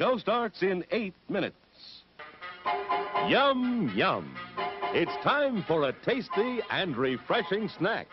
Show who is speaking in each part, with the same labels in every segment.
Speaker 1: Show starts in 8 minutes. Yum, yum. It's time for a tasty and refreshing snack.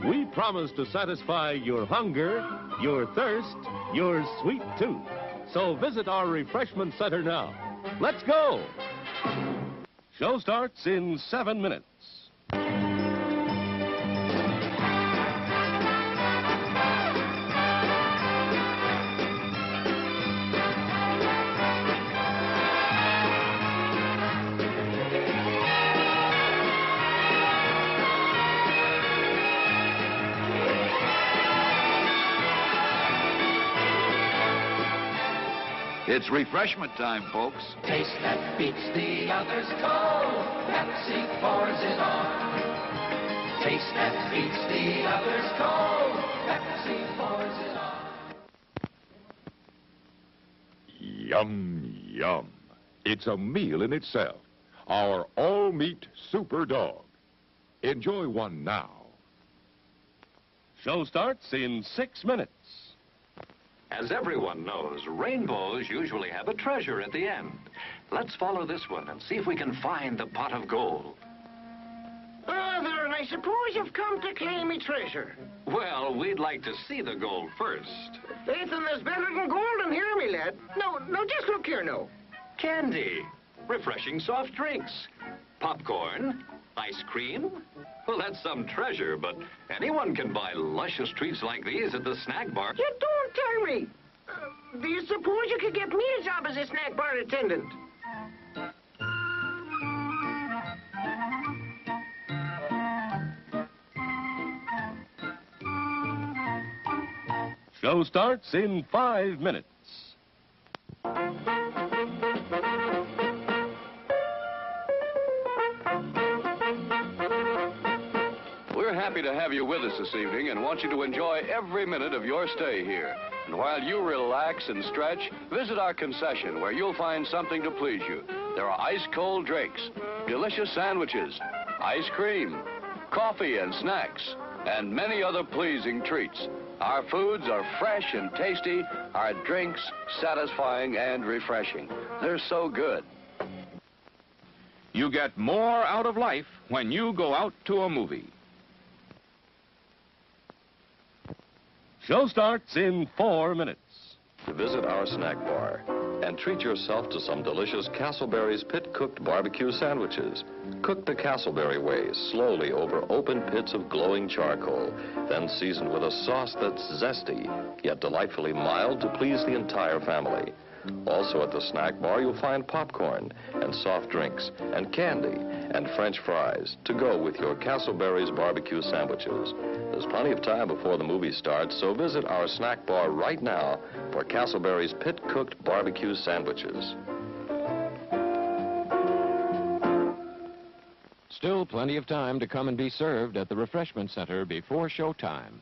Speaker 1: We promise to satisfy your hunger, your thirst, your sweet tooth. So visit our refreshment center now. Let's go! Show starts in 7 minutes.
Speaker 2: It's refreshment time, folks.
Speaker 3: Taste that beats the others cold. Pepsi pours it on. Taste that beats the others cold. Pepsi pours it on.
Speaker 4: Yum, yum. It's a meal in itself. Our all-meat super dog. Enjoy one now.
Speaker 1: Show starts in 6 minutes.
Speaker 5: As everyone knows, rainbows usually have a treasure at the end. Let's follow this one and see if we can find the pot of gold.
Speaker 6: Father, and I suppose you've come to claim me treasure.
Speaker 5: Well, we'd like to see the gold first.
Speaker 6: Faith, and there's better than gold in here, me lad. No, just look here, no.
Speaker 5: Candy, refreshing soft drinks, popcorn, ice cream. Well, that's some treasure, but anyone can buy luscious treats like these at the snack bar.
Speaker 6: You don't tell me. Do you suppose you could get me a job as a snack bar attendant?
Speaker 1: Show starts in 5 minutes.
Speaker 7: We're happy to have you with us this evening and want you to enjoy every minute of your stay here. And while you relax and stretch, visit our concession where you'll find something to please you. There are ice-cold drinks, delicious sandwiches, ice cream, coffee and snacks, and many other pleasing treats. Our foods are fresh and tasty, our drinks satisfying and refreshing. They're so good.
Speaker 8: You get more out of life when you go out to a movie.
Speaker 1: Show starts in 4 minutes.
Speaker 9: Visit our snack bar and treat yourself to some delicious Castleberry's pit-cooked barbecue sandwiches. Cooked the Castleberry way, slowly over open pits of glowing charcoal, then seasoned with a sauce that's zesty, yet delightfully mild to please the entire family. Also at the snack bar, you'll find popcorn and soft drinks and candy and French fries to go with your Castleberry's barbecue sandwiches. There's plenty of time before the movie starts, so visit our snack bar right now for Castleberry's pit-cooked barbecue sandwiches.
Speaker 10: Still plenty of time to come and be served at the refreshment center before showtime.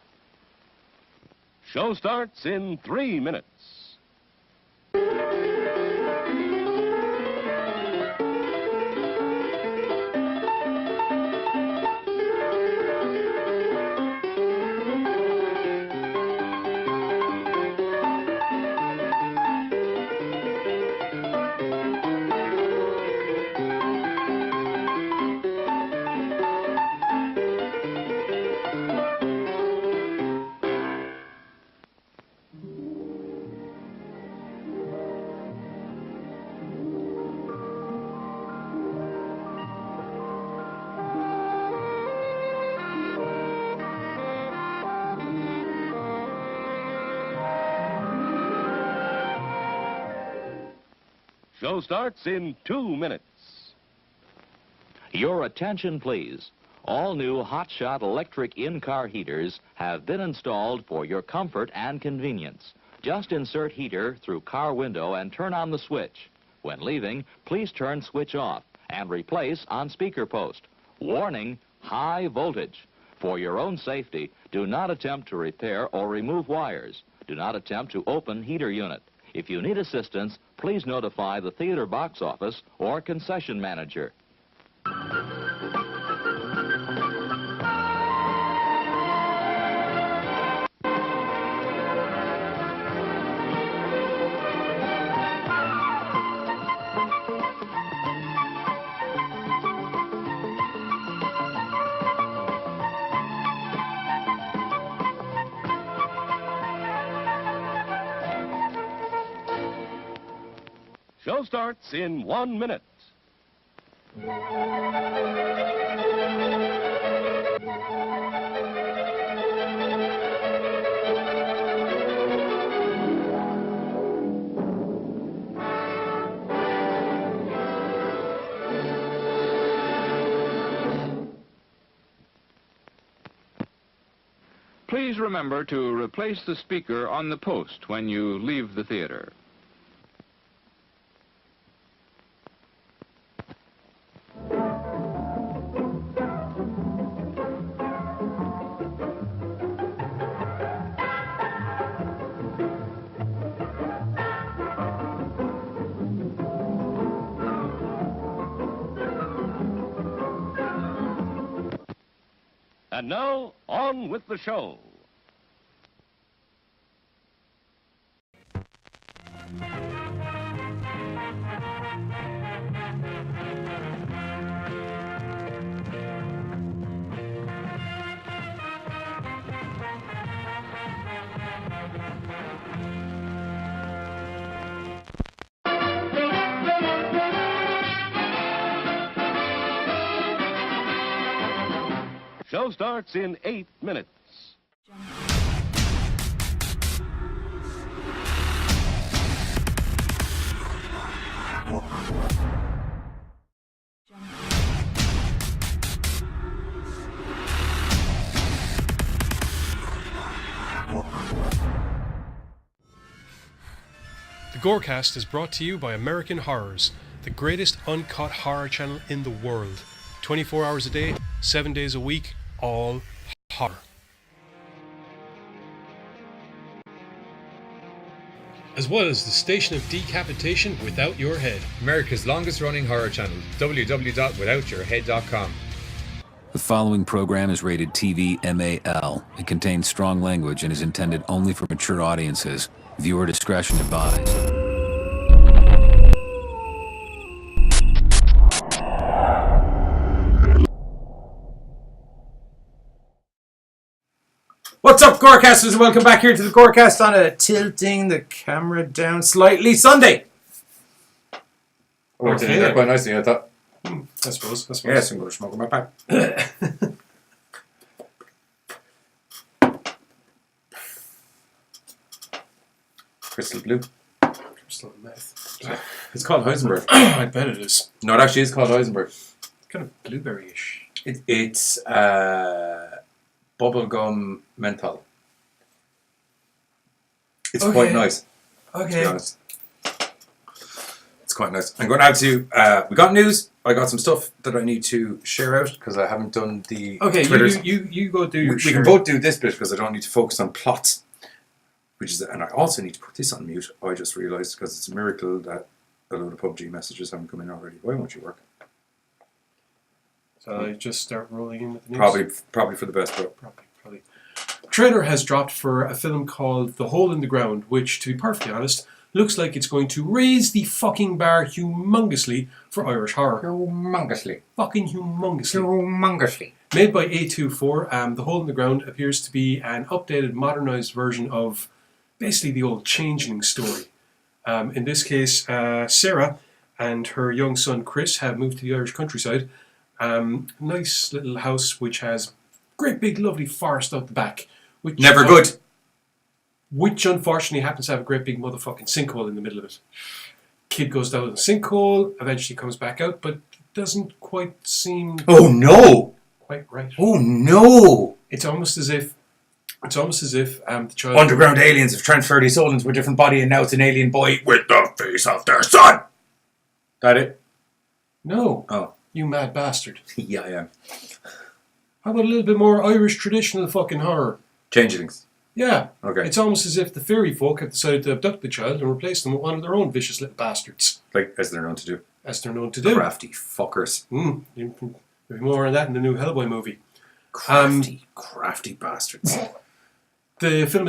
Speaker 1: Show starts in 3 minutes. Show starts in 2 minutes.
Speaker 11: Your attention, please. All new hotshot electric in-car heaters have been installed for your comfort and convenience. Just insert heater through car window and turn on the switch. When leaving, please turn switch off and replace on speaker post. Warning, high voltage. For your own safety, do not attempt to repair or remove wires. Do not attempt to open heater unit. If you need assistance, please notify the theater box office or concession manager.
Speaker 1: Show starts in 1 minute.
Speaker 8: Please remember to replace the speaker on the post when you leave the theater.
Speaker 1: And now, on with the show. Show starts in 8 minutes.
Speaker 12: The GoreCast is brought to you by American Horrors, the greatest uncut horror channel in the world. 24 hours a day, 7 days a week, all horror. As well as the station of decapitation without your head.
Speaker 13: America's longest running horror channel, www.withoutyourhead.com.
Speaker 14: The following program is rated TV MAL. It contains strong language and is intended only for mature audiences. Viewer discretion advised.
Speaker 15: What's up, GoreCasters, and welcome back here to the GoreCast on a tilting the camera down slightly Sunday.
Speaker 13: Worked in there quite nicely, I thought.
Speaker 15: I suppose. Yes, I'm going to smoke in my pipe.
Speaker 13: Crystal blue.
Speaker 15: Crystal meth. It's called Heisenberg.
Speaker 12: I bet it is.
Speaker 13: No, it actually is called Heisenberg.
Speaker 15: Kind of blueberry-ish.
Speaker 13: It's bubblegum menthol. It's quite nice.
Speaker 15: Okay.
Speaker 13: To be honest. It's quite nice. I'm going out to, we got news. I got some stuff that I need to share out because I haven't done the Twitters.
Speaker 15: You go do your
Speaker 13: We can both do this bit because I don't need to focus on plots. And I also need to put this on mute. I just realised because it's a miracle that a load of PUBG messages haven't come in already. Why won't you work?
Speaker 12: So I just start rolling in with the news?
Speaker 13: Probably for the best, bro.
Speaker 12: Probably. Trailer has dropped for a film called The Hole in the Ground, which, to be perfectly honest, looks like it's going to raise the fucking bar humongously for Irish horror.
Speaker 13: Humongously.
Speaker 12: Fucking humongously.
Speaker 13: Humongously.
Speaker 12: Made by A24, The Hole in the Ground appears to be an updated, modernised version of basically the old Changeling story. In this case, Sarah and her young son Chris have moved to the Irish countryside. Nice little house which has great big lovely forest out the back. Which
Speaker 13: Never good.
Speaker 12: Which unfortunately happens to have a great big motherfucking sinkhole in the middle of it. Kid goes down the sinkhole, eventually comes back out, but doesn't quite seem...
Speaker 13: Oh no!
Speaker 12: quite right.
Speaker 15: Oh no!
Speaker 12: It's almost as if the child...
Speaker 15: Underground aliens have transferred his soul into a different body and now it's an alien boy with the face of their son! That it?
Speaker 12: No.
Speaker 15: Oh.
Speaker 12: You mad bastard.
Speaker 15: Yeah, I am.
Speaker 12: How about a little bit more Irish traditional fucking horror?
Speaker 15: Changelings.
Speaker 12: Yeah.
Speaker 15: Okay.
Speaker 12: It's almost as if the fairy folk have decided to abduct the child and replace them with one of their own vicious little bastards.
Speaker 15: Like, as they're known to do.
Speaker 12: As they're known to do.
Speaker 15: Crafty fuckers.
Speaker 12: There'll be more of that in the new Hellboy movie.
Speaker 15: Crafty bastards.
Speaker 12: The film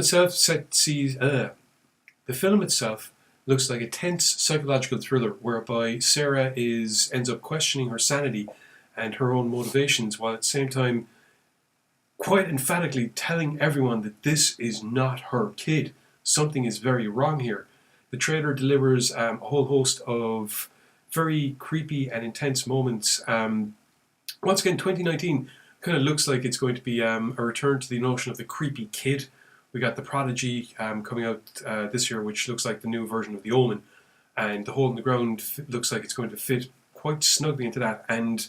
Speaker 12: itself looks like a tense psychological thriller whereby Sarah ends up questioning her sanity and her own motivations, while at the same time quite emphatically telling everyone that this is not her kid. Something is very wrong here. The trailer delivers a whole host of very creepy and intense moments. Once again, 2019 kind of looks like it's going to be a return to the notion of the creepy kid. We got The Prodigy coming out this year, which looks like the new version of The Omen. And The Hole in the Ground looks like it's going to fit quite snugly into that. And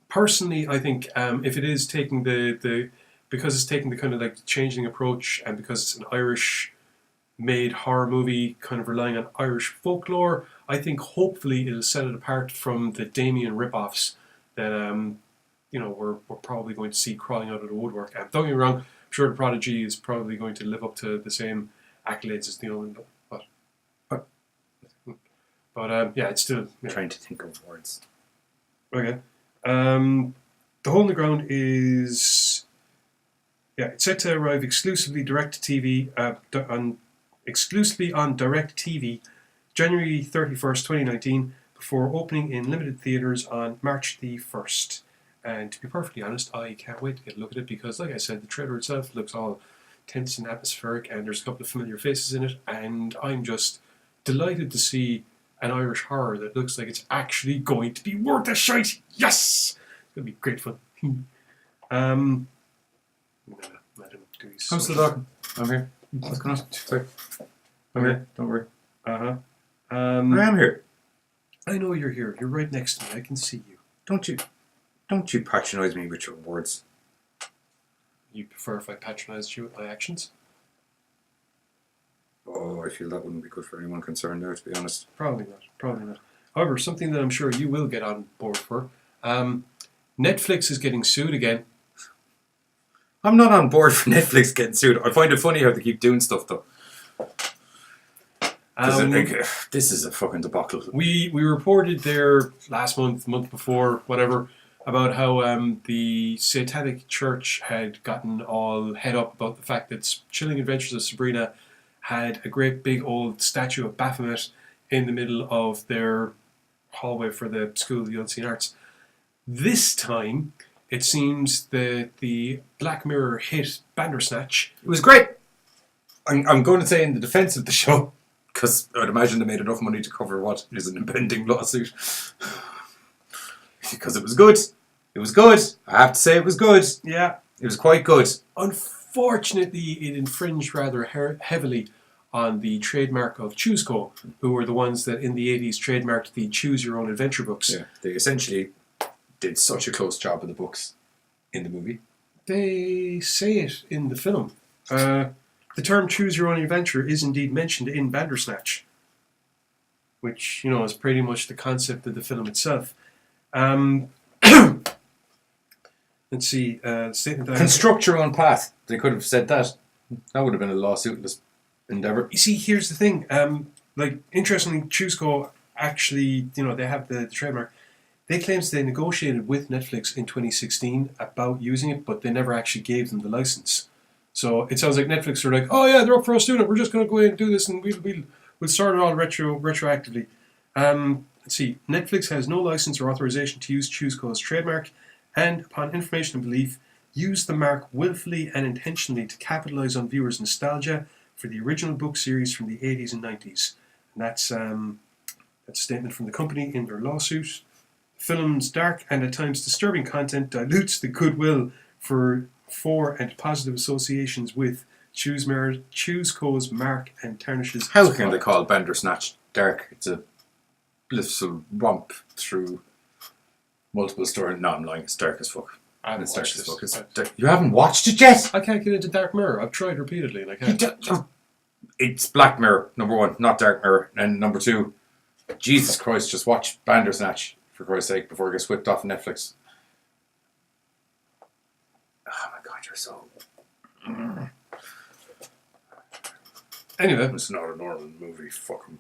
Speaker 12: personally, I think if it is taking because it's taking the kind of like changing approach, and because it's an Irish-made horror movie, kind of relying on Irish folklore, I think hopefully it'll set it apart from the Damien rip-offs that we're probably going to see crawling out of the woodwork. Don't get me wrong, I'm sure The Prodigy is probably going to live up to the same accolades as The Omen, but yeah, it's still
Speaker 15: trying to think of words.
Speaker 12: Okay. The Hole in the Ground is it's set to arrive exclusively exclusively on Direct TV January 31st, 2019, before opening in limited theaters on March the 1st. And to be perfectly honest, I can't wait to get a look at it because, like I said, the trailer itself looks all tense and atmospheric, and there's a couple of familiar faces in it, and I'm just delighted to see an Irish horror that looks like it's actually going to be worth a shite. Yes! It's going to be great fun.
Speaker 15: I'm still talking. I'm here. What's going on? Sorry. I'm here. Don't worry.
Speaker 12: I
Speaker 15: am here.
Speaker 12: I know you're here. You're right next to me. I can see you.
Speaker 15: Don't you patronise me with your words.
Speaker 12: You prefer if I patronised you with my actions?
Speaker 13: Oh, I feel that wouldn't be good for anyone concerned now, to be honest.
Speaker 12: Probably not. However, something that I'm sure you will get on board for. Netflix is getting sued again.
Speaker 13: I'm not on board for Netflix getting sued. I find it funny how they keep doing stuff, though. This is a fucking debacle.
Speaker 12: We reported there last month before, whatever, about how the Satanic Church had gotten all head up about the fact that Chilling Adventures of Sabrina had a great big old statue of Baphomet in the middle of their hallway for the School of the Unseen Arts. This time, it seems that the Black Mirror hit Bandersnatch.
Speaker 13: It was great. I'm going to say in the defence of the show, because I'd imagine they made enough money to cover what is an impending lawsuit. Because it was good. It was good. I have to say it was good.
Speaker 12: Yeah.
Speaker 13: It was quite good.
Speaker 12: Unfortunately, it infringed rather heavily on the trademark of ChooseCo, who were the ones that in the 80s trademarked the Choose Your Own Adventure books.
Speaker 13: Yeah, they essentially did such a close job of the books in the movie.
Speaker 12: They say it in the film. The term Choose Your Own Adventure is indeed mentioned in Bandersnatch, which, is pretty much the concept of the film itself. Let's see. Statement
Speaker 13: Construct your own path. They could have said that. That would have been a lawsuitless endeavour.
Speaker 12: You see, here's the thing. Interestingly, ChooseCo actually, they have the trademark. They claim they negotiated with Netflix in 2016 about using it, but they never actually gave them the license. So it sounds like Netflix are like, oh yeah, they're up for us doing it. We're just going to go ahead and do this, and we'll start it all retroactively. Let's see. Netflix has no license or authorization to use ChooseCo's trademark, and upon information and belief, use the mark willfully and intentionally to capitalize on viewers' nostalgia for the original book series from the 80s and 90s. And that's a statement from the company in their lawsuit. The film's dark and at times disturbing content dilutes the goodwill for and positive associations with ChooseCo's mark and tarnishes.
Speaker 13: How can they call Bandersnatch dark? It's a blissful romp through multiple story. No, I'm lying. It's dark as fuck.
Speaker 12: I haven't
Speaker 13: It's dark
Speaker 12: watched
Speaker 13: as
Speaker 12: this.
Speaker 13: fuck. It's dark. You haven't watched it yet?
Speaker 12: I can't get into Dark Mirror. I've tried repeatedly and I can't.
Speaker 13: It's Black Mirror, number one, not Dark Mirror. And number two, Jesus Christ, just watch Bandersnatch, for Christ's sake, before it gets whipped off Netflix. Oh my God, you're so...
Speaker 12: Anyway.
Speaker 13: It's not a normal movie, fuck 'em.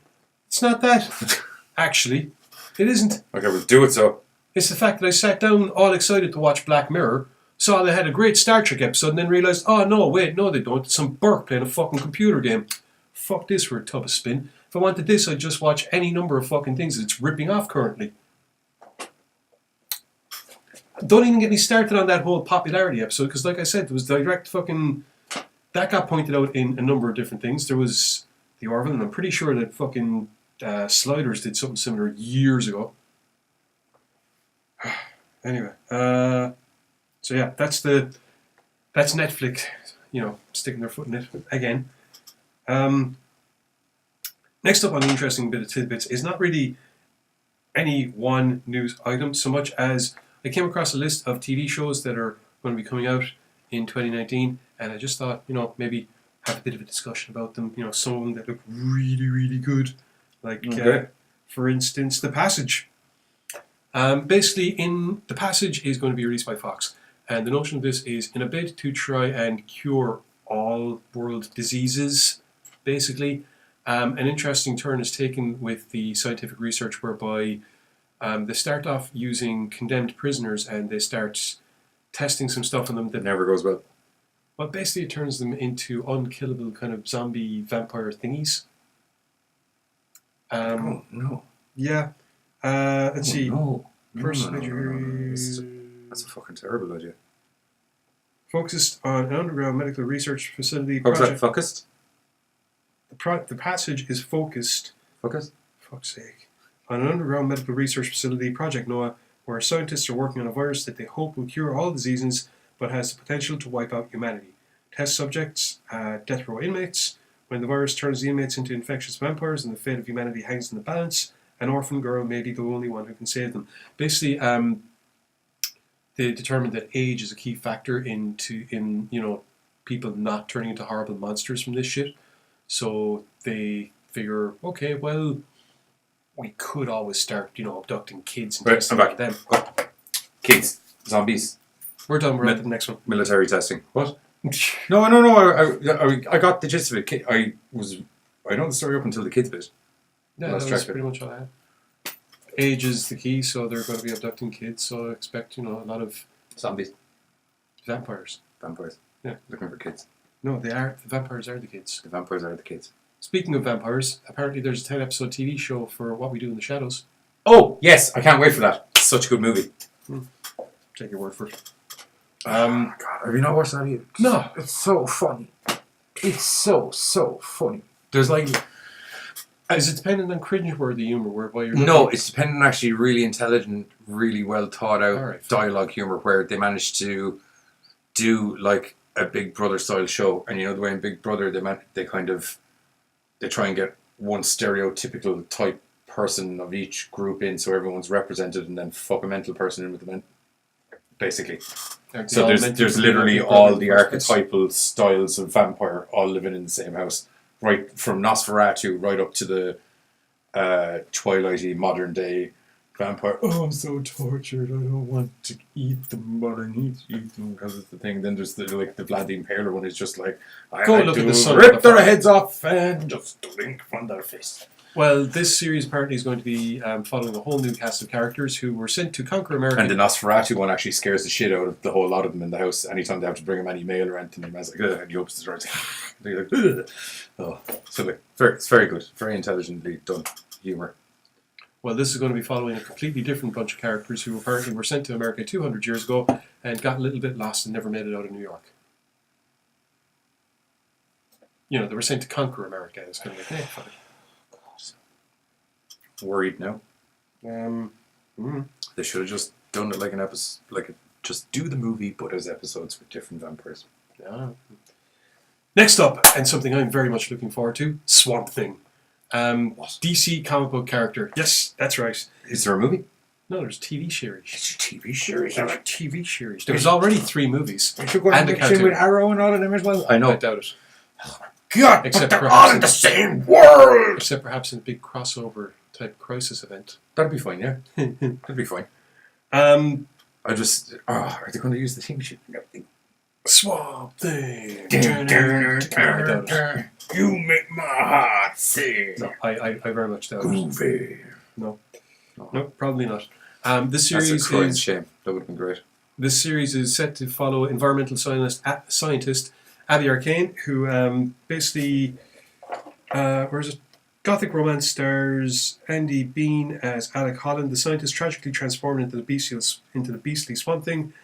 Speaker 12: It's not that. Actually, it isn't.
Speaker 13: Okay, we'll do it so.
Speaker 12: It's the fact that I sat down all excited to watch Black Mirror, saw they had a great Star Trek episode, and then realised, oh no, wait, no they don't. It's some Burke playing a fucking computer game. Fuck this for a tub of spin. If I wanted this, I'd just watch any number of fucking things that it's ripping off currently. Don't even get me started on that whole popularity episode, because like I said, there was direct fucking... That got pointed out in a number of different things. There was the Orville, and I'm pretty sure that fucking Sliders did something similar years ago. Anyway, so yeah, that's Netflix, sticking their foot in it again. Next up on the interesting bit of tidbits is not really any one news item so much as I came across a list of TV shows that are going to be coming out in 2019, and I just thought, maybe have a bit of a discussion about them. Some of them that look really, really good, like for instance, The Passage. Basically, in The Passage is going to be released by Fox, and the notion of this is in a bid to try and cure all world diseases, basically. An interesting turn is taken with the scientific research whereby they start off using condemned prisoners and they start testing some stuff on them that
Speaker 13: never goes well.
Speaker 12: Well, basically it turns them into unkillable kind of zombie vampire thingies.
Speaker 13: Oh, no.
Speaker 12: Yeah. Let's see.
Speaker 13: No.
Speaker 12: First
Speaker 13: No. That's a fucking terrible idea.
Speaker 12: Focused on an underground medical research facility.
Speaker 13: What was that, focused?
Speaker 12: The Passage is focused.
Speaker 13: Focused?
Speaker 12: Fuck's sake. On an underground medical research facility, Project Noah, where scientists are working on a virus that they hope will cure all diseases but has the potential to wipe out humanity. Test subjects, death row inmates. When the virus turns the inmates into infectious vampires and the fate of humanity hangs in the balance, an orphan girl may be the only one who can save them. Basically, they determined that age is a key factor in people not turning into horrible monsters from this shit. So they figure, okay, well, we could always start, abducting kids and testing on them.
Speaker 13: Kids, zombies.
Speaker 12: We're done. We're at the next one.
Speaker 13: Military testing. What? No. I got the gist of it. I know the story up until the kids bit.
Speaker 12: Yeah, that was pretty much all I had. Age is the key, so they're going to be abducting kids. So I expect, a lot of
Speaker 13: zombies,
Speaker 12: vampires. Yeah,
Speaker 13: looking for kids.
Speaker 12: No, they are. The vampires are the kids.
Speaker 13: The vampires are the kids.
Speaker 12: Speaking of vampires, apparently there's a 10-episode TV show for What We Do in the Shadows.
Speaker 13: Oh yes, I can't wait for that. It's such a good movie.
Speaker 12: Take your word for it.
Speaker 13: Oh my God, have you not watched that either?
Speaker 12: No,
Speaker 13: it's so funny. It's so funny. There's like,
Speaker 12: is it dependent on cringeworthy humor whereby you're?
Speaker 13: No, it's dependent on actually really intelligent, really well thought out dialogue humor where they managed to do like a Big Brother style show, and the way in Big Brother they try and get one stereotypical type person of each group in, so everyone's represented, and then fuck a mental person in with the men. Basically, so there's literally all the archetypal styles of vampire all living in the same house, right from Nosferatu right up to the Twilighty modern day vampire. Oh, I'm so tortured. I don't want to eat them, but I need to eat them because it's the thing. Then there's the Vlad the Impaler one. Is just like
Speaker 12: go look at the sun.
Speaker 13: Rip their heads off and just blink on their face.
Speaker 12: Well, this series apparently is going to be following a whole new cast of characters who were sent to conquer America.
Speaker 13: And the Nosferatu one actually scares the shit out of the whole lot of them in the house. Anytime they have to bring him any mail or anything, the man's like, ugh, and he opens his doors. They're like, ugh. Oh, so it's very good, very intelligently done humour.
Speaker 12: Well, this is going to be following a completely different bunch of characters who apparently were sent to America 200 years ago and got a little bit lost and never made it out of New York. They were sent to conquer America. It's kind of like, funny.
Speaker 13: Worried now. They should have just done it like an episode, just do the movie but as episodes with different vampires.
Speaker 12: Yeah. Next up, and something I'm very much looking forward to, Swamp Thing. DC comic book character. Yes, that's right.
Speaker 13: Is there a movie?
Speaker 12: No, there's TV series.
Speaker 15: It's a TV series.
Speaker 12: There's a TV series. There was already 3 movies.
Speaker 15: They should go and mix in with Arrow and all of them as well. I know.
Speaker 12: I doubt it.
Speaker 15: God, but they're all in the same world.
Speaker 12: Except perhaps in a big crossover type crisis event.
Speaker 15: That'd be fine, yeah. That'd be fine.
Speaker 12: Are
Speaker 15: they going to use the theme sheet?
Speaker 12: Swamp Thing.
Speaker 15: You make my heart sing.
Speaker 12: No, I very much doubt
Speaker 15: it.
Speaker 12: No, probably not. This
Speaker 15: That's
Speaker 12: series
Speaker 15: a crying
Speaker 12: is
Speaker 15: shame. That would have been great.
Speaker 12: This series is set to follow environmental scientist Abby Arcane, who basically, where's it? Gothic romance stars Andy Bean as Alec Holland, the scientist tragically transformed into the beastly Swamp Thing.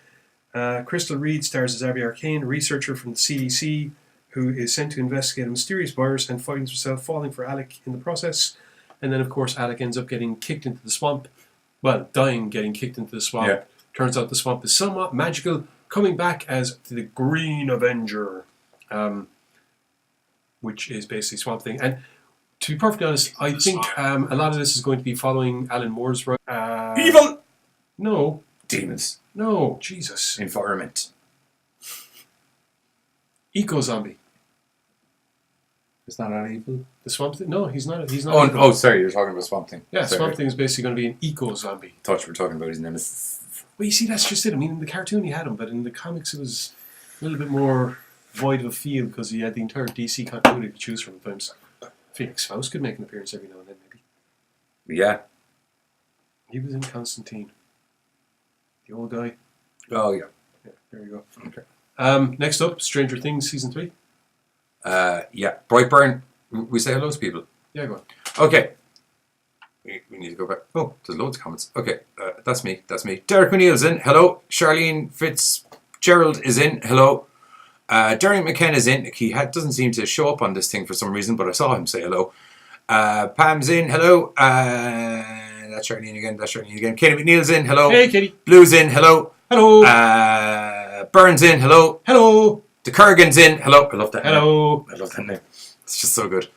Speaker 12: Crystal Reed stars as Abby Arcane, a researcher from the CDC who is sent to investigate a mysterious virus and finds herself falling for Alec in the process. And then, of course, Alec ends up getting kicked into the swamp. Well, dying getting kicked into the swamp.
Speaker 15: Yeah.
Speaker 12: Turns out the swamp is somewhat magical, coming back as the Green Avenger, which is basically Swamp Thing. And to be perfectly honest, I think a lot of this is going to be following Alan Moore's route.
Speaker 15: Evil!
Speaker 12: No.
Speaker 15: Demons.
Speaker 12: No, Jesus.
Speaker 15: Environment.
Speaker 12: Eco-zombie.
Speaker 15: Is that not evil?
Speaker 12: The Swamp Thing? No, he's not evil.
Speaker 15: Oh, sorry, you're talking about Swamp Thing.
Speaker 12: Yeah,
Speaker 15: sorry.
Speaker 12: Swamp Thing is basically going to be an eco-zombie.
Speaker 15: I thought you were talking about his nemesis.
Speaker 12: Well, you see, that's just it. I mean, in the cartoon he had him, but in the comics it was a little bit more void of feel because he had the entire DC continuity to choose from at times. Felix Faust could make an appearance every now and then, maybe.
Speaker 15: Yeah.
Speaker 12: He was in Constantine. The old guy.
Speaker 15: Oh, yeah.
Speaker 12: Yeah, there you go. Okay. Next up, Stranger Things Season 3.
Speaker 15: Yeah. Brightburn. We say hello to people.
Speaker 12: Yeah, go on.
Speaker 15: Okay. We need to go back. Oh, there's loads of comments. Okay, that's me. Derek O'Neill's in. Hello. Charlene Fitzgerald is in. Hello. Derek McKenna is in. He doesn't seem to show up on this thing for some reason, but I saw him say hello. Pam's in. Hello. That's Charlene again. Katie McNeil's in. Hello.
Speaker 12: Hey, Katie.
Speaker 15: Blue's in. Hello.
Speaker 12: Hello.
Speaker 15: Burns in. Hello.
Speaker 12: Hello.
Speaker 15: The Kurgan's in. Hello. I love that
Speaker 12: Hello.
Speaker 15: name. I love that name. It's just so good.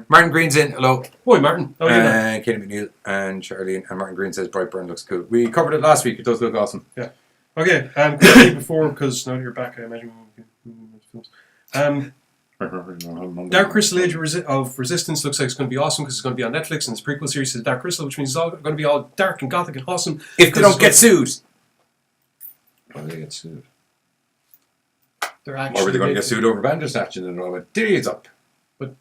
Speaker 15: Martin Green's in. Hello.
Speaker 12: Boy, Martin. How are you doing?
Speaker 15: Katie McNeil and Charlene and Martin Green says Brightburn looks cool. We covered it last week. It does look awesome.
Speaker 12: Yeah. Okay. Quickly before, because now that you're back, I imagine. Dark Crystal Age of Resistance looks like it's going to be awesome because it's going to be on Netflix, and its prequel series is Dark Crystal, which means it's all going to be all dark and gothic and awesome.
Speaker 15: If they don't get sued.
Speaker 12: Why do they get sued?
Speaker 15: Or were they going to get sued over Bandersnatch and all that? Days up.
Speaker 12: But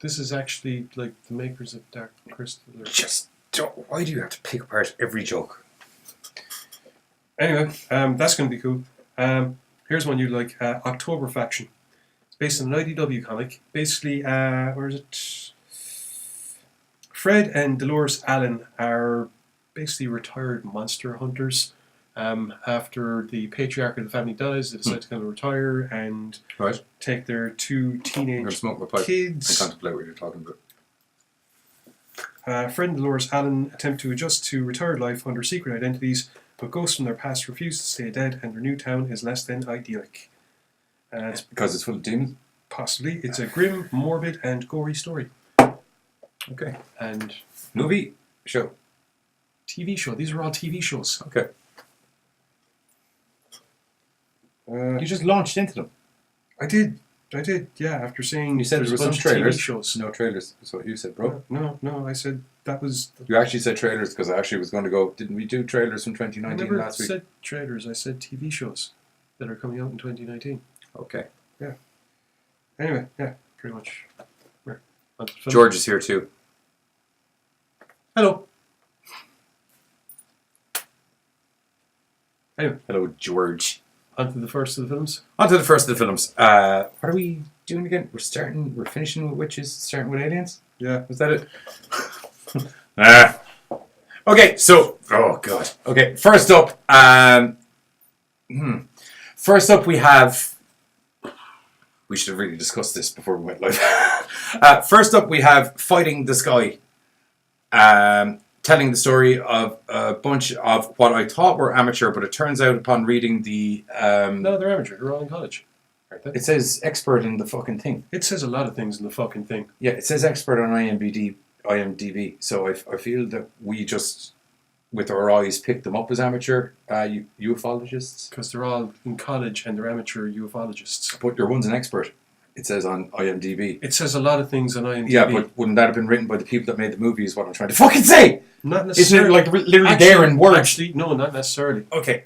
Speaker 12: this is actually like the makers of Dark Crystal.
Speaker 15: Just don't. Why do you have to pick apart every joke?
Speaker 12: Anyway, that's going to be cool. Here's one you'd like. October Faction. It's based on an IDW comic. Basically, where is it? Fred and Dolores Allen are basically retired monster hunters. After the patriarch of the family dies, they decide to kind of retire and take their 2 teenage kids.
Speaker 15: I contemplate what you're talking about.
Speaker 12: Fred and Dolores Allen attempt to adjust to retired life under secret identities, but ghosts from their past refuse to stay dead, and their new town is less than idyllic.
Speaker 15: It's because it's full of demons?
Speaker 12: Possibly. It's a grim, morbid, and gory story.
Speaker 15: Okay.
Speaker 12: And
Speaker 15: movie? Show?
Speaker 12: TV show. These are all TV shows.
Speaker 15: Okay. You just launched into them.
Speaker 12: I did, yeah, after saying
Speaker 15: you said there
Speaker 12: there's
Speaker 15: were
Speaker 12: a
Speaker 15: some
Speaker 12: bunch of
Speaker 15: trailers.
Speaker 12: TV shows.
Speaker 15: No trailers, that's what you said, bro.
Speaker 12: No, I said that was...
Speaker 15: You actually said trailers because I actually was going to go, didn't we do trailers from 2019 last week?
Speaker 12: I never said trailers, I said TV shows that are coming out in 2019.
Speaker 15: Okay.
Speaker 12: Yeah. Anyway, yeah, pretty much.
Speaker 15: George is here too.
Speaker 12: Hello. Anyway.
Speaker 15: Hello, George.
Speaker 12: On to the first of the films.
Speaker 15: What are we doing again? We're finishing with witches, starting with aliens?
Speaker 12: Yeah.
Speaker 15: Was that it? Okay, so, oh god. Okay, first up we have, we should have really discussed this before we went live. First up we have Fighting the Sky. Telling the story of a bunch of what I thought were amateur, but it turns out upon reading the...
Speaker 12: No, they're amateur. They're all in college. Aren't they?
Speaker 15: It says expert in the fucking thing.
Speaker 12: It says a lot of things in the fucking thing.
Speaker 15: Yeah, it says expert on IMDb, so I feel that we just with our eyes picked them up as amateur ufologists.
Speaker 12: Because they're all in college and they're amateur ufologists.
Speaker 15: But your one's an expert, it says on IMDb.
Speaker 12: It says a lot of things on IMDb.
Speaker 15: Yeah, but wouldn't that have been written by the people that made the movie is what I'm trying to fucking say?
Speaker 12: Not necessarily.
Speaker 15: Isn't it like literally there in words?
Speaker 12: Actually, no, not necessarily.
Speaker 15: Okay,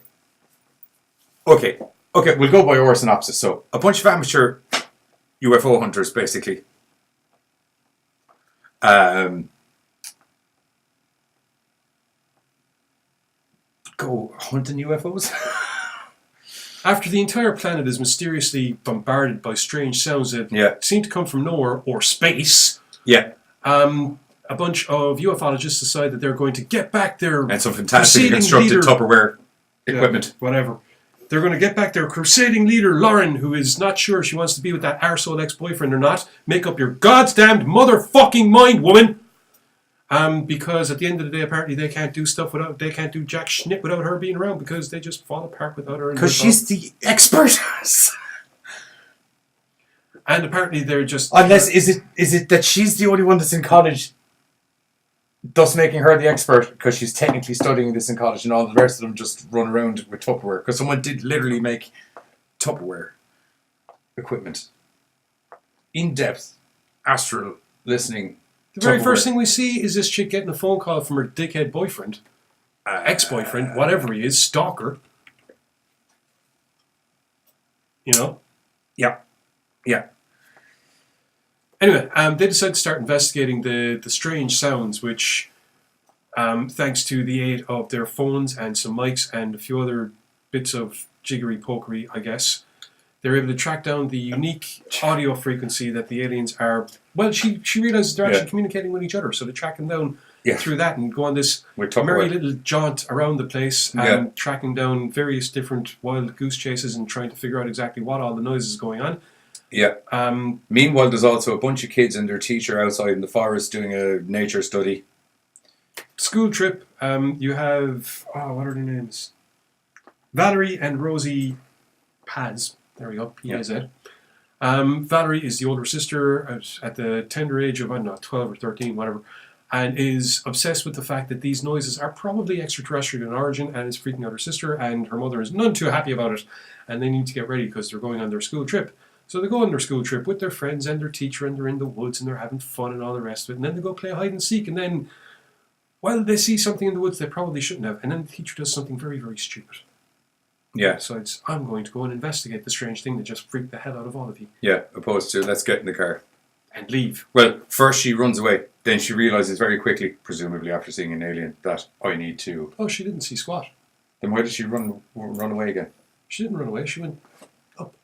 Speaker 15: we'll go by our synopsis. So, a bunch of amateur UFO hunters, basically. Go hunting UFOs?
Speaker 12: After the entire planet is mysteriously bombarded by strange sounds that seem to come from nowhere or space, a bunch of ufologists decide that they're going to get back their
Speaker 15: and some fantastically constructed Tupperware equipment.
Speaker 12: Whatever. They're going to get back their crusading leader, Lauren, who is not sure if she wants to be with that arsehole ex-boyfriend or not. Make up your goddamn motherfucking mind, woman! Because at the end of the day, apparently they can't do jack schnitt without her being around because they just fall apart without her.
Speaker 15: Because she's the expert.
Speaker 12: And apparently they're just...
Speaker 15: Unless, is it that she's the only one that's in college, thus making her the expert because she's technically studying this in college and all the rest of them just run around with Tupperware? Because someone did literally make Tupperware equipment. In-depth astral listening.
Speaker 12: The very first thing we see is this chick getting a phone call from her dickhead boyfriend, ex-boyfriend, whatever he is, stalker. You know?
Speaker 15: Yeah.
Speaker 12: Anyway, they decide to start investigating the strange sounds, which, thanks to the aid of their phones and some mics and a few other bits of jiggery-pokery, I guess, they're able to track down the unique audio frequency that the aliens are... Well, she realizes they're actually communicating with each other, so they track them down through that and go on this merry little jaunt around the place, tracking down various different wild goose chases and trying to figure out exactly what all the noise is going on.
Speaker 15: Yeah. Meanwhile, there's also a bunch of kids and their teacher outside in the forest doing a nature study.
Speaker 12: School trip. You have... Oh, what are their names? Valerie and Rosie Paz. There we go, P-I-Z. Valerie is the older sister at the tender age of, I don't know, 12 or 13, whatever, and is obsessed with the fact that these noises are probably extraterrestrial in origin and is freaking out her sister, and her mother is none too happy about it, and they need to get ready because they're going on their school trip. So they go on their school trip with their friends and their teacher, and they're in the woods and they're having fun and all the rest of it, and then they go play hide and seek, and then, well, they see something in the woods they probably shouldn't have, and then the teacher does something very, very stupid.
Speaker 15: Yeah.
Speaker 12: So I'm going to go and investigate the strange thing that just freaked the hell out of all of you.
Speaker 15: Yeah, opposed to let's get in the car.
Speaker 12: And leave.
Speaker 15: Well, first she runs away. Then she realises very quickly, presumably after seeing an alien, that I need to...
Speaker 12: Oh, she didn't see squat.
Speaker 15: Then why did she run away again?
Speaker 12: She didn't run away. She went up.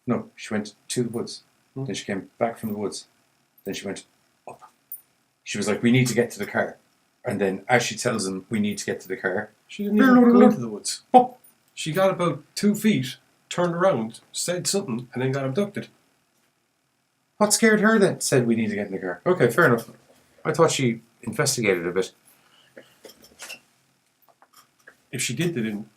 Speaker 15: No, she went to the woods. Then she came back from the woods. Then she went up. She was like, we need to get to the car. And then as she tells them, we need to get to the car...
Speaker 12: She didn't even go into the woods. Oh. She got about 2 feet, turned around, said something, and then got abducted.
Speaker 15: What scared her then? Said we need to get in the car. Okay, fair enough. I thought she investigated a bit.
Speaker 12: If she did, they didn't.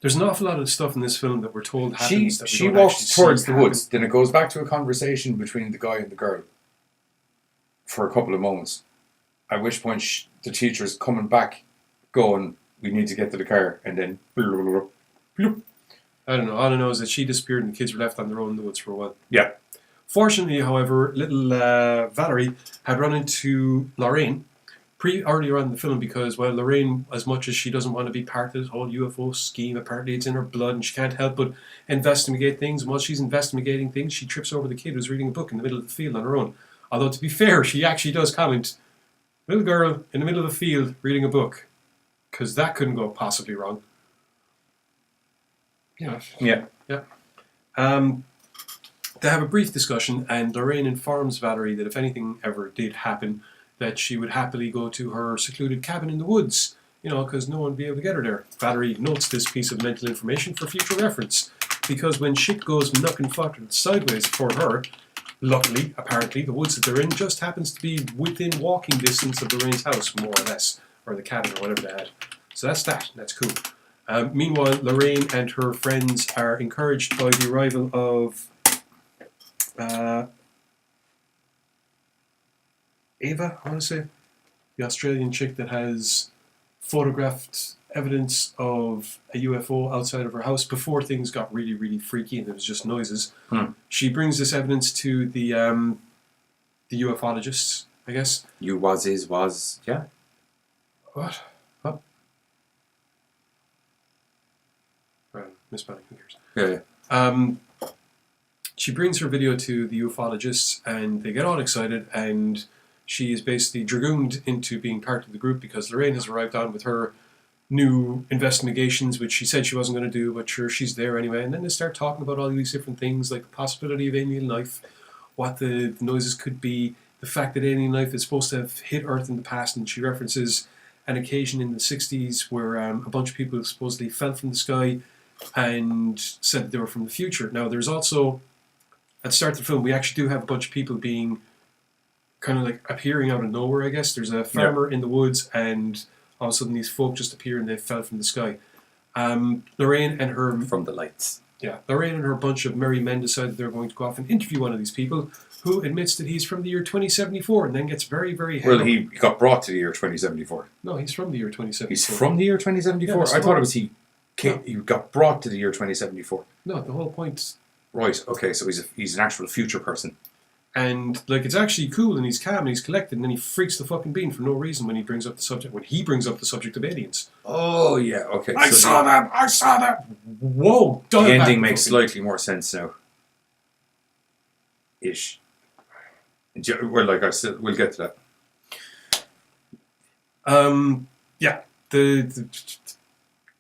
Speaker 12: There's an awful lot of stuff in this film that we're told happens.
Speaker 15: She walks towards the woods, then it goes back to a conversation between the guy and the girl for a couple of moments. At which point the teacher's coming back, going, we need to get to the car, and then...
Speaker 12: I don't know. All I know is that she disappeared and the kids were left on their own in the woods for a while.
Speaker 15: Yeah.
Speaker 12: Fortunately, however, little Valerie had run into Lorraine earlier on in the film because, well, Lorraine, as much as she doesn't want to be part of this whole UFO scheme, apparently it's in her blood and she can't help but investigate things. And while she's investigating things, she trips over the kid who's reading a book in the middle of the field on her own. Although, to be fair, she actually does comment, little girl in the middle of the field reading a book. Because that couldn't go possibly wrong.
Speaker 15: Yeah.
Speaker 12: They have a brief discussion, and Lorraine informs Valerie that if anything ever did happen, that she would happily go to her secluded cabin in the woods, because no one would be able to get her there. Valerie notes this piece of mental information for future reference, because when shit goes knocking fucking sideways for her, luckily, apparently, the woods that they're in just happens to be within walking distance of Lorraine's house, more or less. Or the cabin, or whatever they had. So that's that. That's cool. Meanwhile, Lorraine and her friends are encouraged by the arrival of Ava, I want to say. the Australian chick that has photographed evidence of a UFO outside of her house before things got really, really freaky and there was just noises. She brings this evidence to the ufologists, I guess.
Speaker 15: Yeah.
Speaker 12: What? Misspelling, who cares?
Speaker 15: Yeah.
Speaker 12: She brings her video to the ufologists and they get all excited, and she is basically dragooned into being part of the group because Lorraine has arrived on with her new investigations, which she said she wasn't going to do, but sure, she's there anyway. And then they start talking about all these different things, like the possibility of alien life, what the noises could be, the fact that alien life is supposed to have hit Earth in the past, and she references an occasion in the 60s where a bunch of people supposedly fell from the sky and said that they were from the future. Now, there's also, at the start of the film, we actually do have a bunch of people being kind of like appearing out of nowhere, I guess. There's a farmer in the woods, and all of a sudden these folk just appear and they fell from the sky. Lorraine and her...
Speaker 15: From the lights.
Speaker 12: Yeah, Lorraine and her bunch of merry men decide that they're going to go off and interview one of these people who admits that he's from the year 2074 and then gets very, very...
Speaker 15: Well, he got brought to the year 2074.
Speaker 12: No, he's from the year 2074.
Speaker 15: He's from the year 2074?
Speaker 12: Yeah,
Speaker 15: I thought it was he got brought to the year 2074.
Speaker 12: No, the whole point...
Speaker 15: Right, okay, so he's an actual future person.
Speaker 12: And, like, it's actually cool, and he's calm, and he's collected, and then he freaks the fucking bean for no reason when he brings up the subject of aliens.
Speaker 15: Oh, yeah, okay.
Speaker 12: I saw that! Whoa!
Speaker 15: The ending makes slightly more sense now. Ish. Well, like I said, we'll get to that.
Speaker 12: Yeah, the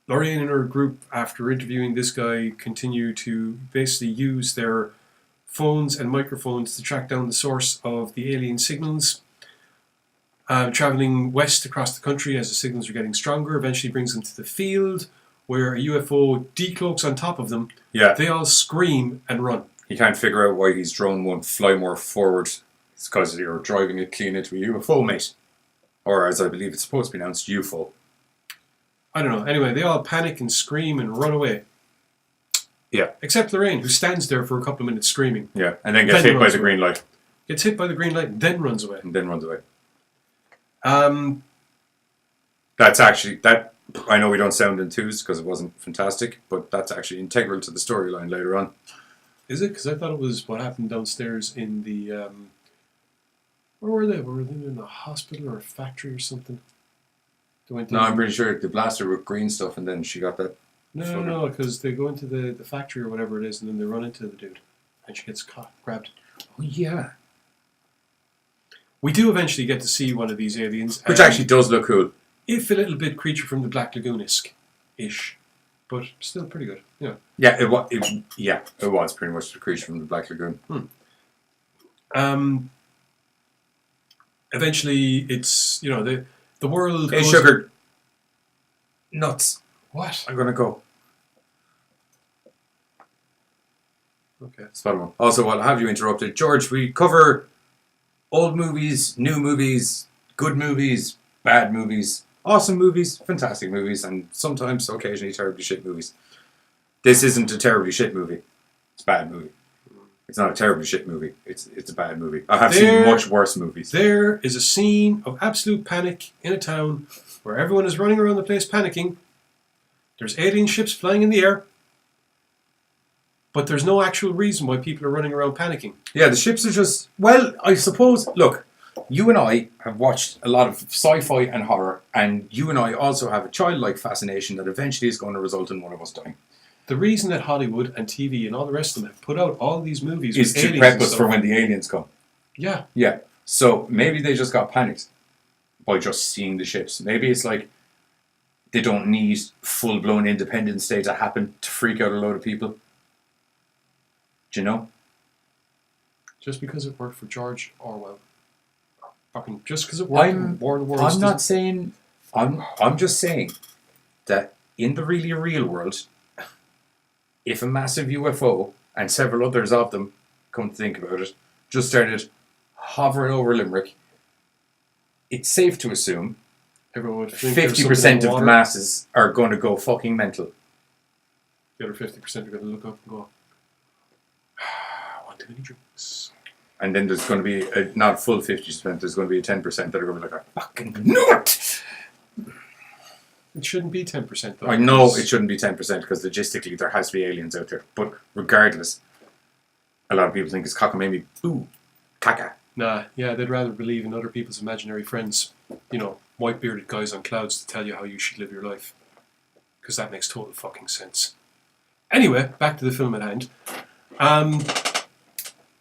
Speaker 12: Lorraine and her group, after interviewing this guy, continue to basically use their phones and microphones to track down the source of the alien signals. Traveling west across the country as the signals are getting stronger, eventually brings them to the field where a UFO decloaks on top of them.
Speaker 15: Yeah.
Speaker 12: They all scream and run.
Speaker 15: You can't figure out why his drone won't fly more forward. It's because you're driving it clean into a UFO, mate. Or, as I believe it's supposed to be pronounced, UFO.
Speaker 12: I don't know. Anyway, they all panic and scream and run away.
Speaker 15: Yeah.
Speaker 12: Except Lorraine, who stands there for a couple of minutes screaming.
Speaker 15: Yeah, and then gets hit by the green light.
Speaker 12: Gets hit by the green light, then runs away.
Speaker 15: That's actually, that I know we don't sound enthused because it wasn't fantastic, but that's actually integral to the storyline later on.
Speaker 12: Is it? Because I thought it was what happened downstairs in the... where were they? Were they in the hospital or a factory or something?
Speaker 15: No, I'm pretty sure they blasted her with green stuff and then she got that...
Speaker 12: No, because they go into the factory or whatever it is and then they run into the dude and she gets caught, grabbed.
Speaker 15: Oh, yeah.
Speaker 12: We do eventually get to see one of these aliens.
Speaker 15: Which actually does look cool.
Speaker 12: If a little bit Creature from the Black Lagoon-ish, but still pretty good. Yeah.
Speaker 15: Yeah, it was pretty much the Creature from the Black Lagoon.
Speaker 12: Eventually, it's, you know, the world...
Speaker 15: Hey, sugar. Nuts.
Speaker 12: What?
Speaker 15: I'm going to go.
Speaker 12: Okay.
Speaker 15: Spot one. Also, while I have you interrupted, George, we cover old movies, new movies, good movies, bad movies, awesome movies, fantastic movies, and sometimes, occasionally, terribly shit movies. This isn't a terribly shit movie. It's a bad movie. It's not a terribly shit movie. It's a bad movie. I have seen much worse movies.
Speaker 12: There is a scene of absolute panic in a town where everyone is running around the place panicking. There's alien ships flying in the air. But there's no actual reason why people are running around panicking.
Speaker 15: Yeah, the ships are just... Well, I suppose... Look, you and I have watched a lot of sci-fi and horror, and you and I also have a childlike fascination that eventually is going to result in one of us dying.
Speaker 12: The reason that Hollywood and TV and all the rest of them have put out all these movies
Speaker 15: is to prep us for when the aliens come.
Speaker 12: Yeah.
Speaker 15: Yeah. So maybe they just got panicked by just seeing the ships. Maybe it's like they don't need full-blown Independence Day to happen to freak out a load of people. Do you know?
Speaker 12: Just because it worked for George Orwell. Fucking just because it worked in War of the Worlds.
Speaker 15: I'm not saying... I'm just saying that in the really real world, if a massive UFO, and several others of them, come to think about it, just started hovering over Limerick, it's safe to assume 50% of the masses are going to go fucking mental.
Speaker 12: The other 50% are going to look up and go, I want too many drinks.
Speaker 15: And then there's going to be not full 50%. There's going to be a 10% that are going to be like, I fucking knew it.
Speaker 12: It shouldn't be 10%. Though.
Speaker 15: I know it shouldn't be 10% because logistically there has to be aliens out there. But regardless, a lot of people think it's cockamamie. Ooh, caca.
Speaker 12: Nah, yeah, they'd rather believe in other people's imaginary friends. You know, white-bearded guys on clouds to tell you how you should live your life. Because that makes total fucking sense. Anyway, back to the film at hand.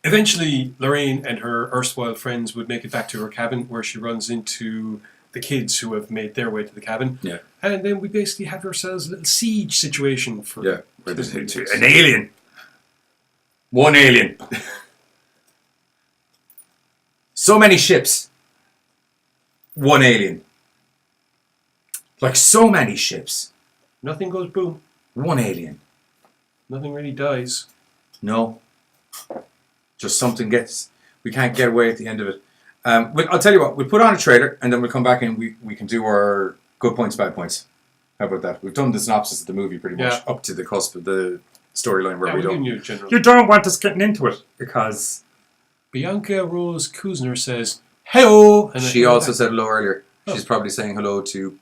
Speaker 12: Eventually, Lorraine and her erstwhile friends would make it back to her cabin, where she runs into the kids who have made their way to the cabin.
Speaker 15: Yeah.
Speaker 12: And then we basically have ourselves a little siege situation for...
Speaker 15: Yeah, where there's an alien. One alien. So many ships. One alien. Like so many ships.
Speaker 12: Nothing goes boom.
Speaker 15: One alien.
Speaker 12: Nothing really dies.
Speaker 15: No. Just something gets... We can't get away at the end of it. I'll tell you what. We'll put on a trailer and then we'll come back and we can do our good points, bad points. How about that? We've done the synopsis of the movie pretty much up to the cusp of the storyline where we don't... You don't want us getting into it because...
Speaker 12: Bianca Rose Kuzner says, hello! And
Speaker 15: she also said hello earlier. Oh. She's probably saying hello to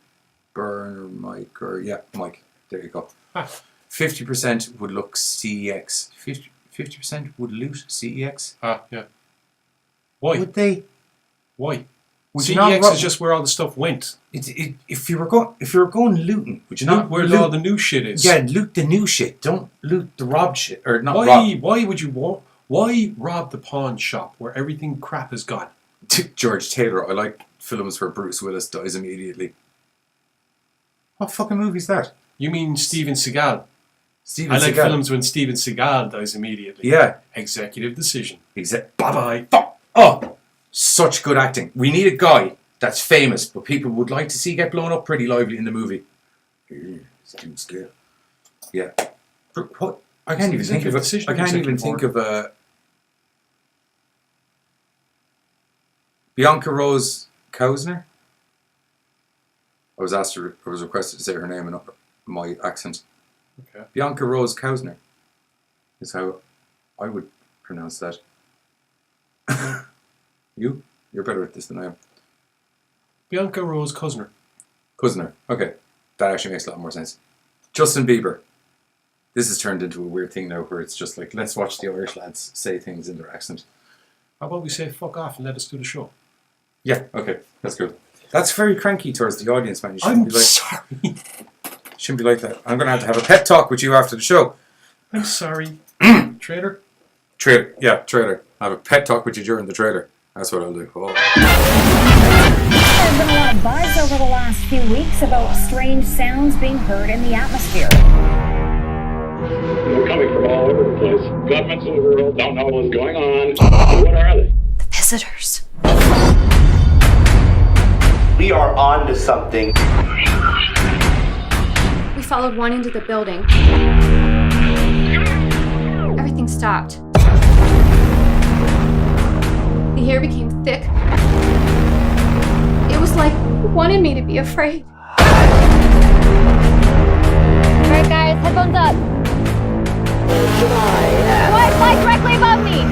Speaker 15: Bern or Mike or... Yeah, Mike. There you go. 50% would look CEX. 50% would loot CEX.
Speaker 12: Yeah. Why?
Speaker 15: Would they?
Speaker 12: Why?
Speaker 15: Would
Speaker 12: CEX is just where all the stuff went.
Speaker 15: If you were going looting, would you not
Speaker 12: where
Speaker 15: loot
Speaker 12: all the new shit is?
Speaker 15: Yeah, loot the new shit. Don't loot the robbed shit or not.
Speaker 12: Why would you want? Why rob the pawn shop where everything crap is gone?
Speaker 15: George Taylor. I like films where Bruce Willis dies immediately. What fucking movie is that?
Speaker 12: You mean Steven Seagal? I like films when Steven Seagal dies immediately.
Speaker 15: Yeah.
Speaker 12: Executive decision.
Speaker 15: Bye-bye. Oh, such good acting. We need a guy that's famous, but people would like to see get blown up pretty lively in the movie. Steven Seagal. Yeah. What? I can't even think of it. I can't even think of a... Bianca Rose Kuzner? I was requested to say her name in my accent.
Speaker 12: Okay.
Speaker 15: Bianca Rose Kuzner is how I would pronounce that. You're better at this than I am.
Speaker 12: Bianca Rose Kuzner.
Speaker 15: Kuzner. Okay. That actually makes a lot more sense. Justin Bieber. This has turned into a weird thing now where it's just like, let's watch the Irish lads say things in their accent.
Speaker 12: How about we say fuck off and let us do the show?
Speaker 15: Yeah, okay. That's good. That's very cranky towards the audience, man.
Speaker 12: I'm sorry.
Speaker 15: Shouldn't be like that. I'm going to have a pep talk with you after the show.
Speaker 12: I'm sorry. Trailer?
Speaker 15: Yeah, trailer. I have a pep talk with you during the trailer. That's what I'll do. Oh.
Speaker 16: There's been a lot of buzz over the last few weeks about strange sounds being heard in the atmosphere.
Speaker 17: They're coming from all over the place. Governments of the world don't know what's going on. What are they?
Speaker 16: The visitors.
Speaker 18: We are on to something.
Speaker 19: We followed one into the building. Everything stopped. The air became thick. It was like it wanted me to be afraid.
Speaker 20: Alright guys, headphones up. What? Fly directly above me!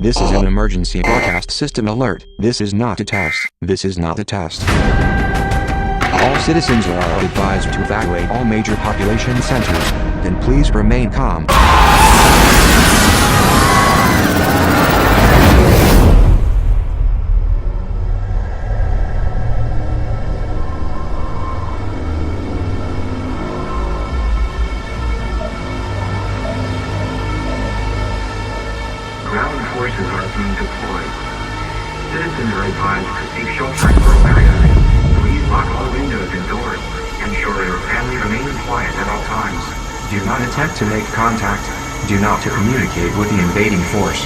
Speaker 21: This is an emergency broadcast system alert. This is not a test. This is not a test. All citizens are advised to evacuate all major population centers. Then please remain calm.
Speaker 22: Citizens are advised to seek shelter in rural areas. Please lock all windows and doors. Ensure your family remains quiet at all times. Do not attempt to make contact. Do not to communicate with the invading force.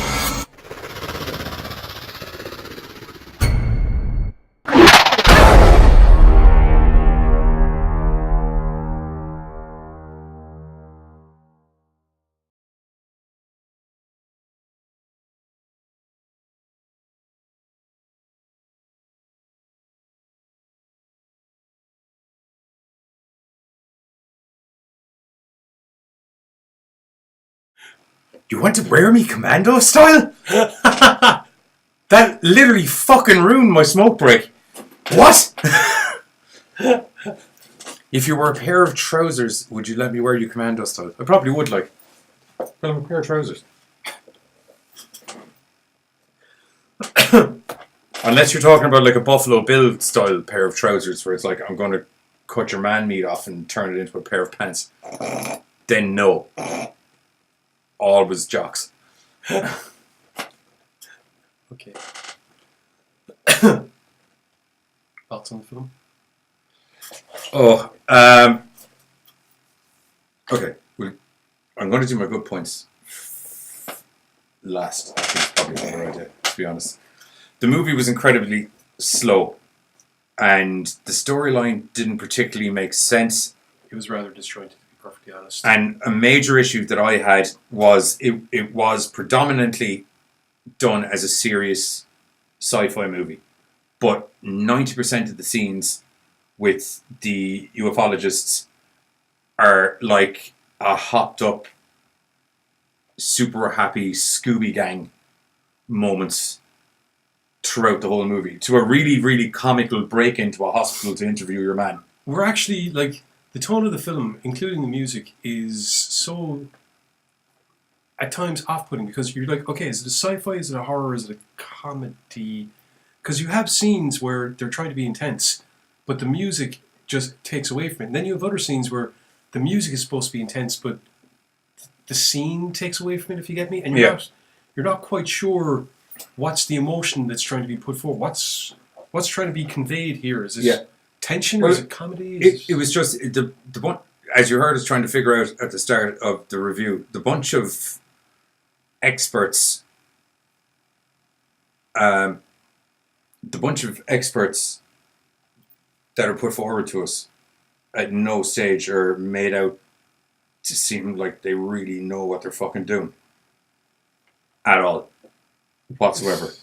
Speaker 15: You want to wear me commando style? That literally fucking ruined my smoke break. What? If you were a pair of trousers, would you let me wear you commando style? I probably would, like. But I'm a pair of trousers. Unless you're talking about like a Buffalo Bill style pair of trousers where it's like, I'm going to cut your man meat off and turn it into a pair of pants. Then no. Always jocks.
Speaker 12: Okay. Thoughts on the film?
Speaker 15: Okay. I'm going to do my good points last. I think it's probably a better idea, to be honest. The movie was incredibly slow, and the storyline didn't particularly make sense.
Speaker 12: It was rather disjointed, to be perfectly honest.
Speaker 15: And a major issue that I had was it was predominantly done as a serious sci-fi movie. But 90% of the scenes with the ufologists are like a hopped up, super happy Scooby Gang moments throughout the whole movie. To a really, really comical break into a hospital to interview your man.
Speaker 12: We're actually, like, the tone of the film, including the music, is so, at times, off-putting, because you're like, okay, is it a sci-fi, is it a horror, is it a comedy? Because you have scenes where they're trying to be intense, but the music just takes away from it. And then you have other scenes where the music is supposed to be intense, but the scene takes away from it, if you get me. And you're not quite sure what's the emotion that's trying to be put forward. What's trying to be conveyed here? Is this tension or is it comedy?
Speaker 15: It was just the one, as you heard us trying to figure out at the start of the review, the bunch of experts, that are put forward to us at no stage are made out to seem like they really know what they're fucking doing at all, whatsoever.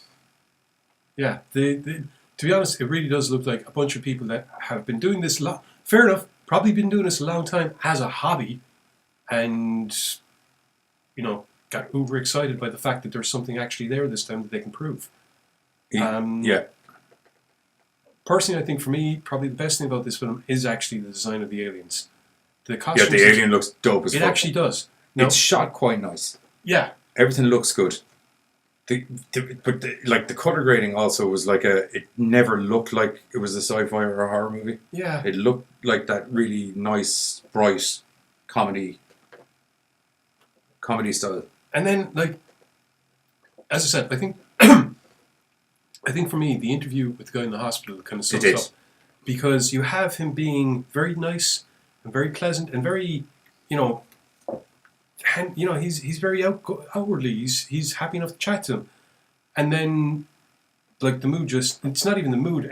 Speaker 12: Yeah, to be honest, it really does look like a bunch of people that have been doing this fair enough, probably been doing this a long time as a hobby, and, you know, got uber excited by the fact that there's something actually there this time that they can prove. Personally, I think for me, probably the best thing about this film is actually the design of the aliens. The costumes.
Speaker 15: Yeah, the alien looks dope as fuck.
Speaker 12: It actually does. Now,
Speaker 15: it's shot quite nice.
Speaker 12: Yeah.
Speaker 15: Everything looks good. But the color grading also was like it never looked like it was a sci-fi or a horror movie.
Speaker 12: Yeah.
Speaker 15: It looked like that really nice, bright comedy style.
Speaker 12: And then, like, as I said, I think for me, the interview with the guy in the hospital kind of sums up. Because you have him being very nice and very pleasant and very, he's very outwardly, he's happy enough to chat to him. And then, like, the mood it's not even the mood,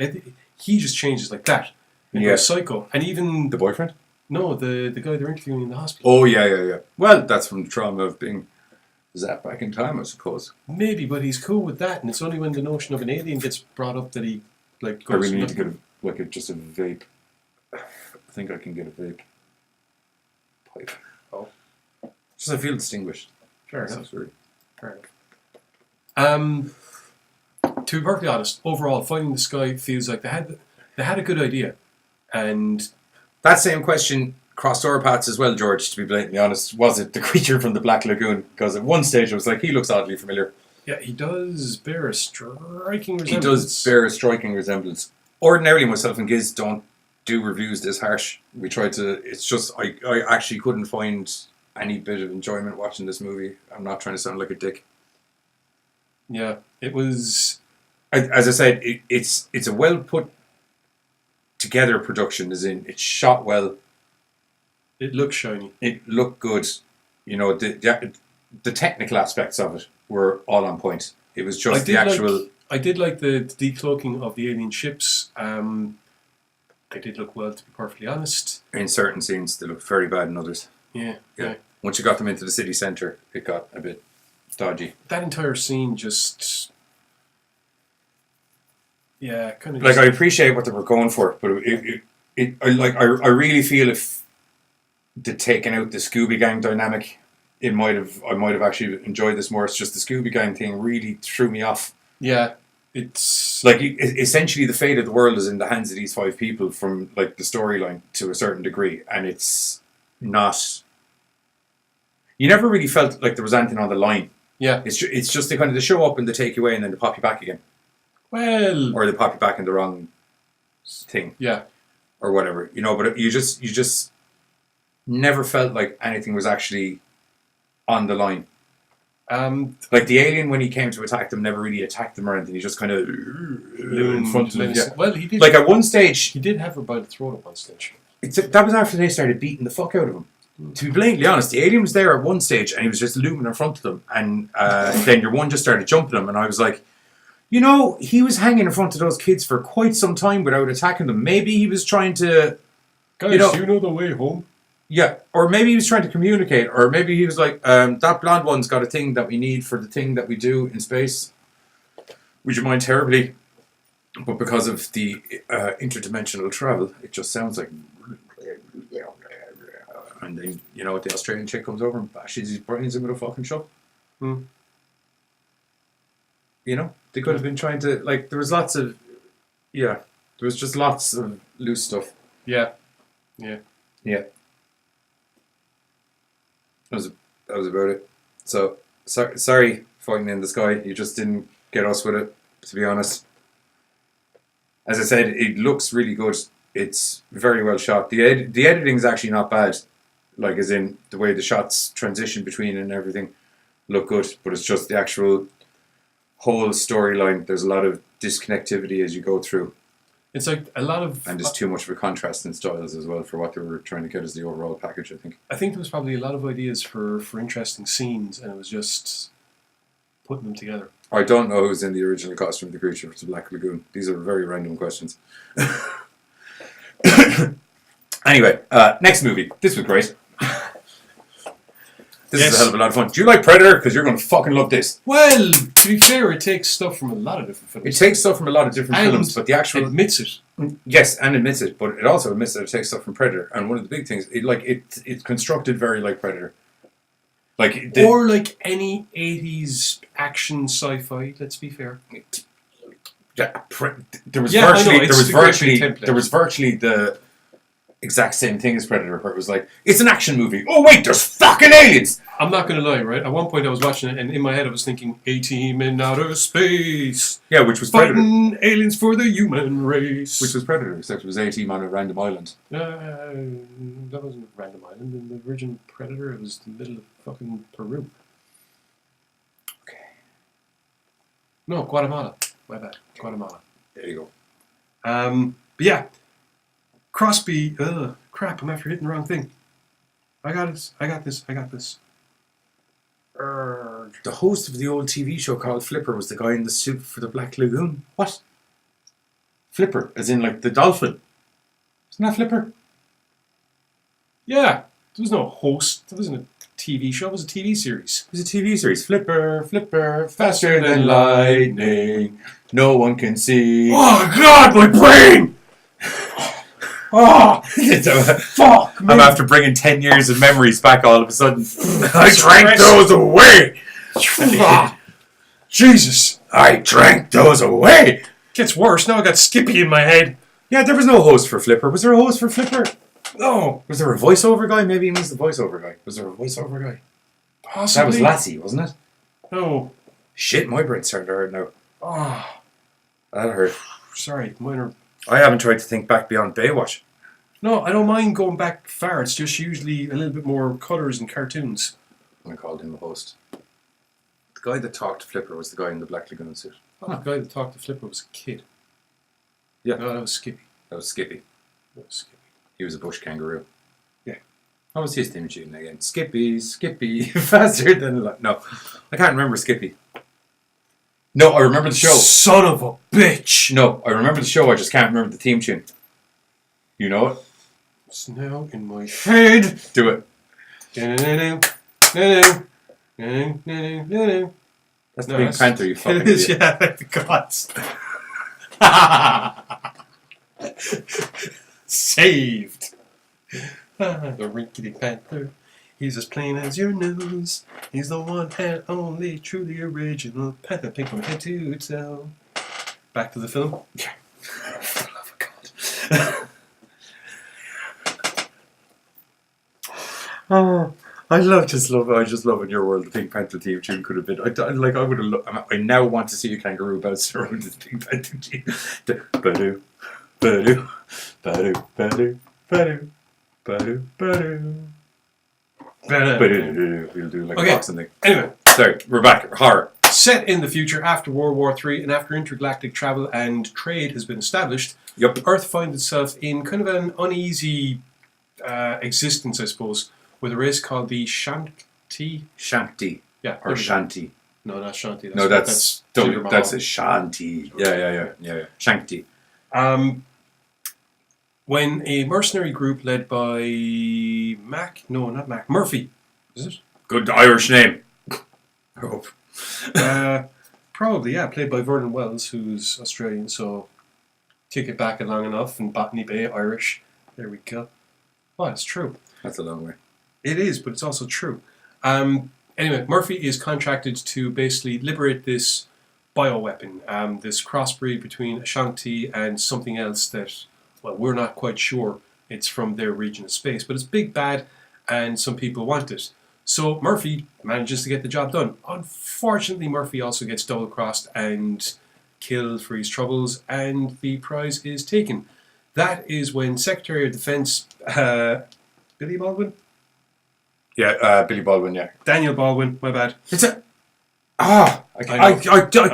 Speaker 12: he just changes like that. Into a psycho. And even...
Speaker 15: The boyfriend?
Speaker 12: No, the guy they're interviewing in the hospital.
Speaker 15: Oh, yeah. Well, that's from the trauma of being zapped back in time, I suppose.
Speaker 12: Maybe, but he's cool with that, and it's only when the notion of an alien gets brought up that he, like, goes...
Speaker 15: I really need to get just a vape. I think I can get a vape pipe.
Speaker 12: Oh.
Speaker 15: Just I feel distinguished.
Speaker 12: Fair enough. To be perfectly honest, overall, Finding the Sky feels like they had a good idea, and
Speaker 15: that same question crossed our paths as well, George. To be blatantly honest, was it the creature from the Black Lagoon? Because at one stage I was like, he looks oddly familiar.
Speaker 12: Yeah, he does bear a striking resemblance.
Speaker 15: Ordinarily, myself and Giz don't do reviews this harsh. We try to. It's just I actually couldn't find any bit of enjoyment watching this movie. I'm not trying to sound like a dick.
Speaker 12: Yeah, it was.
Speaker 15: As I said, it's a well put together production. As in, it's shot well.
Speaker 12: It looks shiny.
Speaker 15: It looked good. You know, the the technical aspects of it were all on point. It was just the actual.
Speaker 12: I did like the decloaking of the alien ships. They did look well, to be perfectly honest.
Speaker 15: In certain scenes, they looked very bad in others.
Speaker 12: Yeah.
Speaker 15: Once you got them into the city centre, it got a bit dodgy.
Speaker 12: That entire scene just... Yeah, kind of...
Speaker 15: Like, I appreciate what they were going for, but I really feel if they'd taken out the Scooby Gang dynamic, I might have actually enjoyed this more. It's just the Scooby Gang thing really threw me off.
Speaker 12: Yeah, it's...
Speaker 15: Like, essentially the fate of the world is in the hands of these 5 people from, like, the storyline to a certain degree, and it's not... You never really felt like there was anything on the line.
Speaker 12: Yeah.
Speaker 15: It's just they kind of they show up and they take you away and then they pop you back again.
Speaker 12: Well...
Speaker 15: Or they pop you back in the wrong thing.
Speaker 12: Yeah.
Speaker 15: Or whatever. You know, but you just never felt like anything was actually on the line. Like the alien, when he came to attack them, never really attacked them or anything. He just kind of in front of them. Yeah.
Speaker 12: Well, he did.
Speaker 15: Like at one stage,
Speaker 12: he did have her by the throat at one stage.
Speaker 15: That was after they started beating the fuck out of him. To be blatantly honest, the alien was there at one stage and he was just looming in front of them, and then your one just started jumping him, and I was like, you know, he was hanging in front of those kids for quite some time without attacking them. Maybe he was trying to,
Speaker 12: guys, you know the way home.
Speaker 15: Yeah, or maybe he was trying to communicate, or maybe he was like, that blonde one's got a thing that we need for the thing that we do in space. Would you mind terribly? But because of the interdimensional travel, it just sounds like... And then, you know, the Australian chick comes over and bashes his brains in with a fucking shovel.
Speaker 12: Hmm.
Speaker 15: You know? They could have been trying to... Like, there was lots of... Yeah. There was just lots of loose stuff.
Speaker 12: Yeah. Yeah.
Speaker 15: Yeah. That was about it. So, sorry, Fighting in the Sky. You just didn't get us with it, to be honest. As I said, it looks really good. It's very well shot. The editing is actually not bad. Like, as in, the way the shots transition between and everything look good. But it's just the actual whole storyline. There's a lot of disconnectivity as you go through.
Speaker 12: It's like a lot of...
Speaker 15: And there's too much of a contrast in styles as well for what they were trying to get as the overall package, I think.
Speaker 12: I think there was probably a lot of ideas for interesting scenes, and it was just putting them together.
Speaker 15: I don't know who's in the original costume of the creature for the Black Lagoon. These are very random questions. Anyway, next movie. This was great. This is a hell of a lot of fun. Do you like Predator? Because you're going to fucking love this.
Speaker 12: Well, to be fair, it takes stuff from a lot of different films.
Speaker 15: It takes stuff from a lot of different films, but the actual...
Speaker 12: admits it.
Speaker 15: Yes, and admits it, but it also admits that it takes stuff from Predator. And one of the big things, it's constructed very like Predator.
Speaker 12: Or like any 80s action sci-fi, let's be fair.
Speaker 15: Yeah, there was virtually the exact same thing as Predator, where it was like, it's an action movie. Oh wait, there's fucking aliens!
Speaker 12: I'm not going to lie, right? At one point I was watching it, and in my head I was thinking, A-Team in outer space.
Speaker 15: Yeah, which was
Speaker 12: fighting Predator. Aliens for the human race.
Speaker 15: Which was Predator, except it was A-Team on a random island.
Speaker 12: That wasn't a random island. In the original Predator, it was in the middle of fucking Peru.
Speaker 15: Okay.
Speaker 12: No, Guatemala. My bad. Guatemala.
Speaker 15: There you
Speaker 12: go. But yeah. Crosby, crap, I'm after hitting the wrong thing. I got this.
Speaker 15: The host of the old TV show called Flipper was the guy in the suit for the Black Lagoon. What? Flipper, as in like the dolphin. Isn't that Flipper?
Speaker 12: Yeah. There was no host. There wasn't a TV show. It was a TV series.
Speaker 15: It was a TV series. Flipper, faster than lightning. No one can see.
Speaker 12: Oh, God, my brain!
Speaker 15: Oh, fuck! Man. I'm after bringing 10 years of memories back all of a sudden. I drank those away.
Speaker 12: Jesus!
Speaker 15: I drank those away.
Speaker 12: Gets worse. Now I got Skippy in my head.
Speaker 15: Yeah, there was no host for Flipper. Was there a host for Flipper? No. Was there a voiceover guy? Maybe he means the voiceover guy. Was there a voiceover guy?
Speaker 12: Possibly.
Speaker 15: That was Lassie, wasn't it?
Speaker 12: No.
Speaker 15: Shit, my brain's starting to hurt now.
Speaker 12: Oh.
Speaker 15: That hurt.
Speaker 12: Sorry, mine are...
Speaker 15: I haven't tried to think back beyond Baywatch.
Speaker 12: No, I don't mind going back far. It's just usually a little bit more colours and cartoons.
Speaker 15: I called him a host. The guy that talked to Flipper was the guy in the Black Lagoon suit.
Speaker 12: Oh, the guy that talked to Flipper was a kid.
Speaker 15: Yeah.
Speaker 12: No, that was Skippy.
Speaker 15: That was Skippy. He was a bush kangaroo.
Speaker 12: Yeah.
Speaker 15: How was his theme tune again? Skippy, Skippy, faster than light. No, I can't remember Skippy. No, I remember the show.
Speaker 12: Son of a bitch!
Speaker 15: No, I remember the show, I just can't remember the theme tune. You know it?
Speaker 12: It's now in my head.
Speaker 15: Do it. That's the Pink Panther, you fucking
Speaker 12: It is,
Speaker 15: idiot.
Speaker 12: yeah, like the gods. Saved. The Rinkety Panther. He's as plain as your nose. He's the one and only truly original Panther, pink from head to toe. Back to the film. Yeah. For the love of God.
Speaker 15: Oh, I just love in your world the Pink Panther theme tune could have been. I would have. I now want to see a kangaroo bounce around the Pink Panther theme. Ba-doo, ba-doo, ba-doo, ba-doo, ba-doo, ba-doo, ba-doo. We'll do like a boxing thing.
Speaker 12: Anyway,
Speaker 15: sorry, we're back. Horror.
Speaker 12: Set in the future after World War III and after intergalactic travel and trade has been established, Earth finds itself in kind of an uneasy existence, I suppose, with a race called the Shanti.
Speaker 15: Shanti.
Speaker 12: Yeah.
Speaker 15: Or Shanti.
Speaker 12: No, not Shanti.
Speaker 15: That's a Shanti. Yeah. Shanti.
Speaker 12: When a mercenary group led by Murphy. Is it?
Speaker 15: Good Irish name. I hope.
Speaker 12: Probably, yeah. Played by Vernon Wells, who's Australian, so kick it back long enough, and Botany Bay, Irish. There we go. Oh, it's true.
Speaker 15: That's a long way.
Speaker 12: It is, but it's also true. Anyway, Murphy is contracted to basically liberate this bioweapon, this crossbreed between Ashanti and something else that, well, we're not quite sure it's from their region of space, but it's big bad and some people want it. So Murphy manages to get the job done. Unfortunately, Murphy also gets double-crossed and killed for his troubles, and the prize is taken. That is when Secretary of Defense Billy Baldwin?
Speaker 15: Yeah, Billy Baldwin, yeah.
Speaker 12: Daniel Baldwin, my bad.
Speaker 15: It's a... I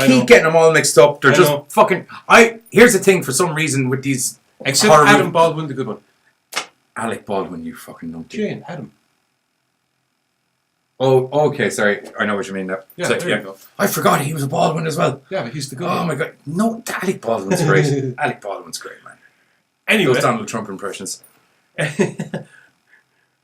Speaker 15: keep getting them all mixed up. They're just fucking... Here's the thing, for some reason, with these...
Speaker 12: Except Adam Baldwin, the good one.
Speaker 15: Alec Baldwin, you fucking numpty.
Speaker 12: Jane, Adam.
Speaker 15: Oh, okay, sorry. I know what you mean now.
Speaker 12: Yeah, there you go.
Speaker 15: I forgot he was a Baldwin as well.
Speaker 12: Yeah, but he's the good one.
Speaker 15: Oh my god. No, Alec Baldwin's great. Alec Baldwin's great, man.
Speaker 12: Anyway.
Speaker 15: Those Donald Trump impressions.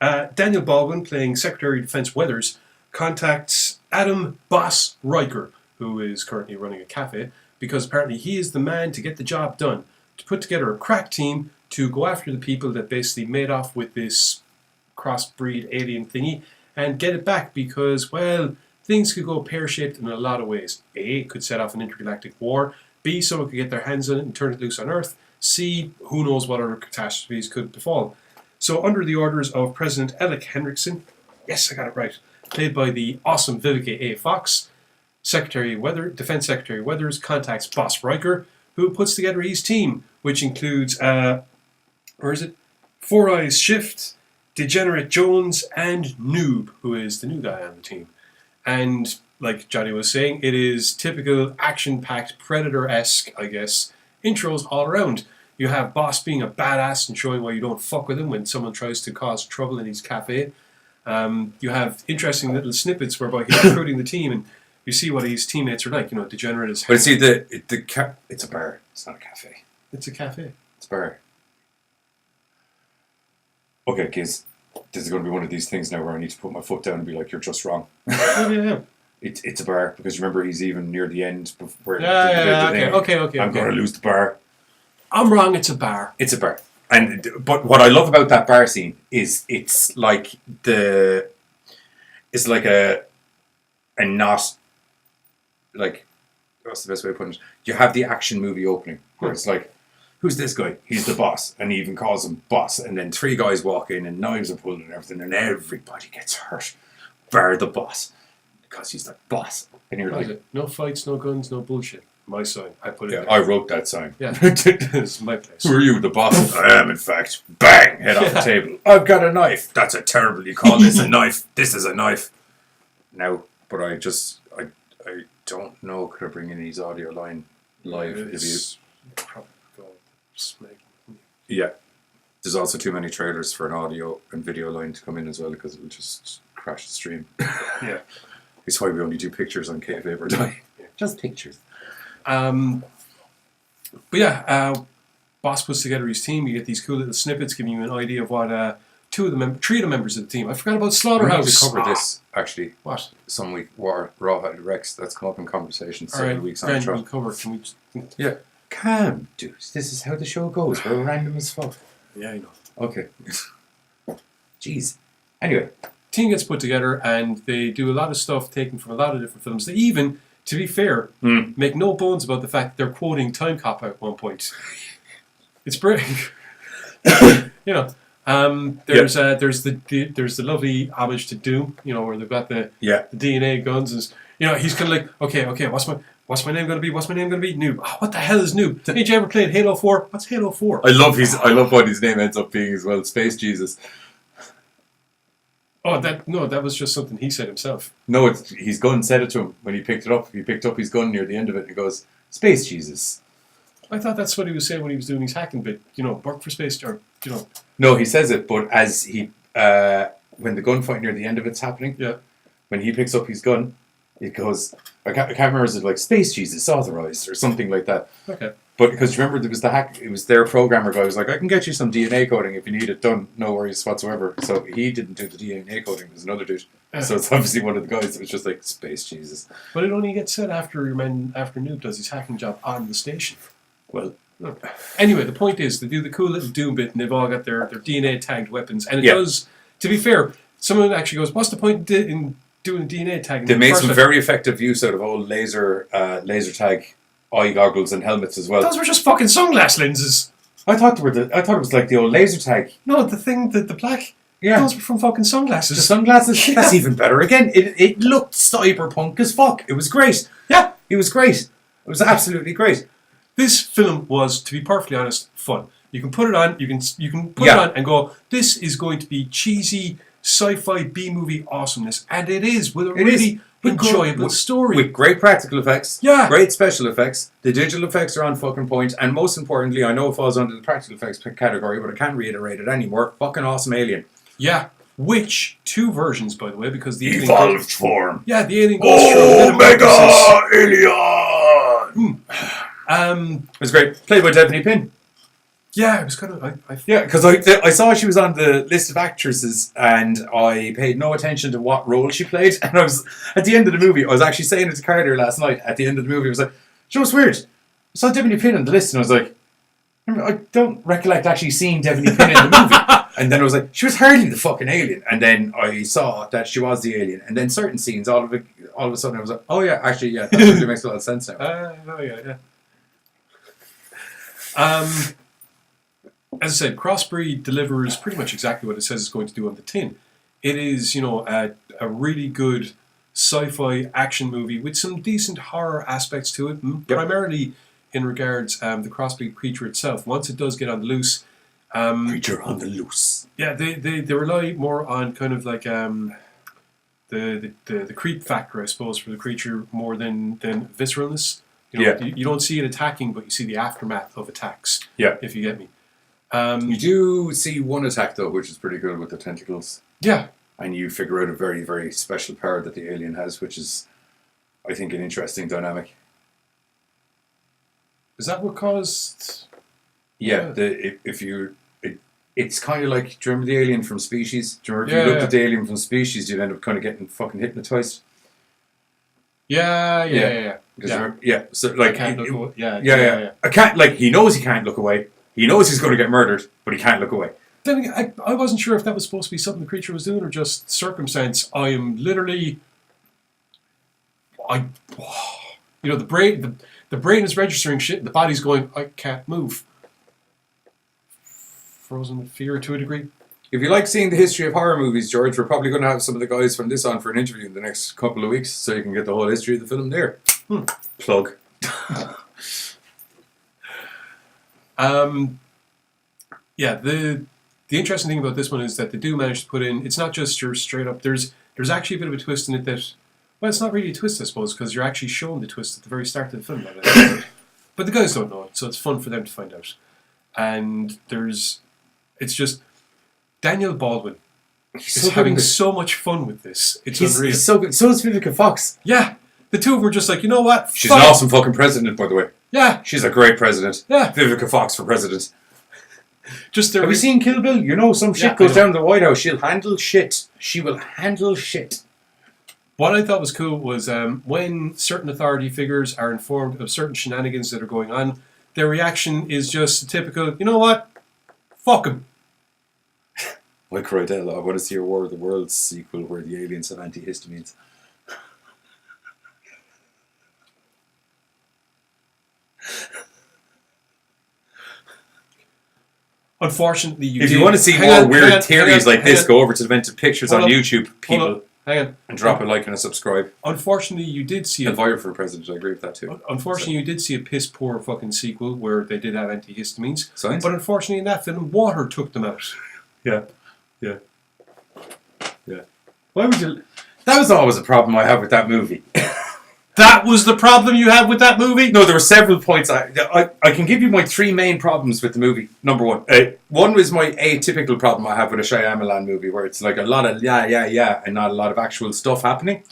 Speaker 12: Daniel Baldwin, playing Secretary of Defense Weathers, contacts Adam Boss Riker, who is currently running a cafe, because apparently he is the man to get the job done, to put together a crack team to go after the people that basically made off with this crossbreed alien thingy and get it back, because, well, things could go pear-shaped in a lot of ways. A, it could set off an intergalactic war. B, someone could get their hands on it and turn it loose on Earth. C, who knows what other catastrophes could befall. So under the orders of President Alec Henriksen, yes, I got it right, played by the awesome Vivica A. Fox, Defense Secretary Weathers contacts Boss Riker, who puts together his team, which includes, Four Eyes Shift, Degenerate Jones, and Noob, who is the new guy on the team. And, like Johnny was saying, it is typical action-packed, Predator-esque, I guess, intros all around. You have Boss being a badass and showing why you don't fuck with him when someone tries to cause trouble in his cafe. You have interesting little snippets whereby he's recruiting the team, and you see what his teammates are like. You know, Degenerate is...
Speaker 15: But see, it's a bar. It's not a cafe.
Speaker 12: It's a cafe.
Speaker 15: It's a bar. Okay, kids. This is going to be one of these things now where I need to put my foot down and be like, you're just wrong.
Speaker 12: Yeah.
Speaker 15: It's a bar, because remember, he's even near the end.
Speaker 12: Okay.
Speaker 15: I'm going to lose the bar.
Speaker 12: I'm wrong, it's a bar.
Speaker 15: It's a bar. But what I love about that bar scene is it's like a not, like, what's the best way of putting it? You have the action movie opening where it's like, who's this guy? He's the boss. And he even calls him boss. And then three guys walk in and knives are pulled and everything, and everybody gets hurt. Bar the boss. Because he's the boss. And you're like,
Speaker 12: no fights, no guns, no bullshit. My sign. I put it there.
Speaker 15: I wrote that sign.
Speaker 12: Yeah. It's my place.
Speaker 15: Who are you, the boss? I am, in fact. Bang! Head off the table. I've got a knife. That's a terrible. You call this a knife. This is a knife. Now, but I don't know. Could I bring in his audio line live?
Speaker 12: It's probably go snake.
Speaker 15: Yeah. There's also too many trailers for an audio and video line to come in as well because it'll just crash the stream.
Speaker 12: Yeah.
Speaker 15: It's why we only do pictures on KFA or Die. Just pictures.
Speaker 12: But yeah, Boss puts together his team. You get these cool little snippets giving you an idea of what three of the members of the team. I forgot about Slaughterhouse.
Speaker 15: We need to cover this, actually.
Speaker 12: What?
Speaker 15: Some week, Rawhide Rex. That's come up in conversation several weeks on the
Speaker 12: Grand,
Speaker 15: show.
Speaker 12: we'll cover. Can we?
Speaker 15: Yeah. Calm, dudes. This is how the show goes. We're random as fuck.
Speaker 12: Yeah, I know.
Speaker 15: Okay. Jeez. Anyway.
Speaker 12: Team gets put together and they do a lot of stuff taken from a lot of different films. They even, to be fair, make no bones about the fact that they're quoting Time Cop at one point. It's brilliant. You know, there's the lovely homage to Doom. You know, where they've got the DNA guns and you know he's kind of like, okay, what's my name going to be? What's my name going to be? Noob. Oh, what the hell is Noob? Ain't you ever played Halo 4? What's Halo 4?
Speaker 15: I love what his name ends up being as well. Space Jesus.
Speaker 12: Oh, that was just something he said himself.
Speaker 15: No, his gun said it to him when he picked it up. He picked up his gun near the end of it and he goes, Space Jesus.
Speaker 12: I thought that's what he was saying when he was doing his hacking bit. You know, work for space, or you know.
Speaker 15: No, he says it, but as he when the gunfight near the end of it's happening, when he picks up his gun, it goes. I can't remember. Is it like Space Jesus authorized or something like that?
Speaker 12: Okay.
Speaker 15: But because remember there was the hack, it was their programmer guy was like, I can get you some DNA coding if you need it done, no worries whatsoever. So he didn't do the DNA coding, it was another dude. So it's obviously one of the guys that was just like, Space Jesus.
Speaker 12: But it only gets said after Noob does his hacking job on the station.
Speaker 15: Well,
Speaker 12: anyway, the point is they do the cool little Doom bit and they've all got their DNA tagged weapons. And it does, to be fair, someone actually goes, what's the point in doing DNA tagging?
Speaker 15: They made some very effective use out of old laser tag eye goggles and helmets as well.
Speaker 12: Those were just fucking sunglass lenses.
Speaker 15: I thought it was like the old laser tag.
Speaker 12: No, the black.
Speaker 15: Yeah.
Speaker 12: Those were from fucking sunglasses.
Speaker 15: The sunglasses? Yeah. That's even better. Again, it looked cyberpunk as fuck. It was great.
Speaker 12: Yeah.
Speaker 15: It was great. It was absolutely great.
Speaker 12: This film was, to be perfectly honest, fun. You can put it on, you can put it on and go, this is going to be cheesy sci-fi B-movie awesomeness. And it is, with a really enjoyable story.
Speaker 15: With great practical effects.
Speaker 12: Yeah.
Speaker 15: Great special effects. The digital effects are on fucking point. And most importantly, I know it falls under the practical effects category, but I can't reiterate it anymore. Fucking awesome alien.
Speaker 12: Yeah. Which, two versions, by the way, because the alien
Speaker 15: evolved form.
Speaker 12: Yeah, the alien goes
Speaker 15: through Omega Alien! It was great. Played by Stephanie Pin.
Speaker 12: Yeah, it was kind of...
Speaker 15: Yeah, because I saw she was on the list of actresses and I paid no attention to what role she played. And I was, at the end of the movie, I was actually saying it to Carter last night, at the end of the movie, I was like, you know what's weird? I saw Stephanie Pin on the list and I was like, I don't recollect actually seeing Stephanie Pin in the movie. And then I was like, she was hardly the fucking alien. And then I saw that she was the alien. And then certain scenes, all of a sudden I was like, oh yeah, actually, yeah, that really makes a lot of sense now.
Speaker 12: Oh yeah. As I said, Crossbreed delivers pretty much exactly what it says it's going to do on the tin. It is, you know, a really good sci-fi action movie with some decent horror aspects to it, primarily in regards the Crossbreed creature itself. Once it does get on the loose,
Speaker 15: creature on the loose.
Speaker 12: Yeah, they rely more on kind of like the creep factor, I suppose, for the creature more than visceralness. You know, you don't see it attacking, but you see the aftermath of attacks.
Speaker 15: Yeah,
Speaker 12: if you get me.
Speaker 15: You do see one attack though, which is pretty good with the tentacles.
Speaker 12: Yeah,
Speaker 15: and you figure out a very, very special power that the alien has, which is, I think, an interesting dynamic.
Speaker 12: Is that what caused?
Speaker 15: Yeah, it's kind of like, do you remember the alien from Species? Do you remember if you looked at the alien from Species, you'd end up kind of getting fucking hypnotized?
Speaker 12: Yeah.
Speaker 15: So like,
Speaker 12: I can't look away.
Speaker 15: Yeah. I can't, like, he knows he can't look away. He knows he's going to get murdered, but he can't look away.
Speaker 12: Then again, I wasn't sure if that was supposed to be something the creature was doing or just circumstance. I am literally, you know, the brain is registering shit. The body's going, I can't move. Frozen with fear to a degree.
Speaker 15: If you like seeing the history of horror movies, George, we're probably going to have some of the guys from this on for an interview in the next couple of weeks, so you can get the whole history of the film there. Plug.
Speaker 12: Yeah, the interesting thing about this one is that they do manage to put in, it's not just your straight up, there's actually a bit of a twist in it that, well, it's not really a twist, I suppose, because you're actually shown the twist at the very start of the film. But the guys don't know it, so it's fun for them to find out. And there's It's just Daniel Baldwin is
Speaker 15: so
Speaker 12: having
Speaker 15: good.
Speaker 12: so much fun with this. It's
Speaker 15: He's
Speaker 12: unreal.
Speaker 15: so good. So is Vivica Fox.
Speaker 12: Yeah. The two of them are just like, you know what?
Speaker 15: She's an awesome fucking president, by the way.
Speaker 12: Yeah.
Speaker 15: She's a great president.
Speaker 12: Yeah.
Speaker 15: Vivica Fox for president.
Speaker 12: Just
Speaker 15: Have you seen Kill Bill? You know, some shit
Speaker 12: Yeah,
Speaker 15: goes
Speaker 12: I know.
Speaker 15: down the White House. She'll handle shit. She will handle shit.
Speaker 12: What I thought was cool was when certain authority figures are informed of certain shenanigans that are going on, their reaction is just a typical, you know what? Fuck him.
Speaker 15: Like Cordell, I want to see a War of the Worlds sequel where the aliens have antihistamines.
Speaker 12: Unfortunately,
Speaker 15: If you want to see more weird theories like this, go over to the Vented Pictures on YouTube, people,
Speaker 12: and
Speaker 15: drop a like and a subscribe.
Speaker 12: Unfortunately, you did see
Speaker 15: a Elvira for president. I agree with that too.
Speaker 12: Unfortunately, you did see a piss poor fucking sequel where they did have antihistamines.
Speaker 15: Science?
Speaker 12: But unfortunately, in that film, water took them out.
Speaker 15: Yeah. Why would you? That was always a problem I had with that movie.
Speaker 12: That was the problem you had with that movie?
Speaker 15: No, there were several points. I can give you my three main problems with the movie. Number one. One was my atypical problem I have with a Shyamalan movie, where it's like a lot of yeah, and not a lot of actual stuff happening.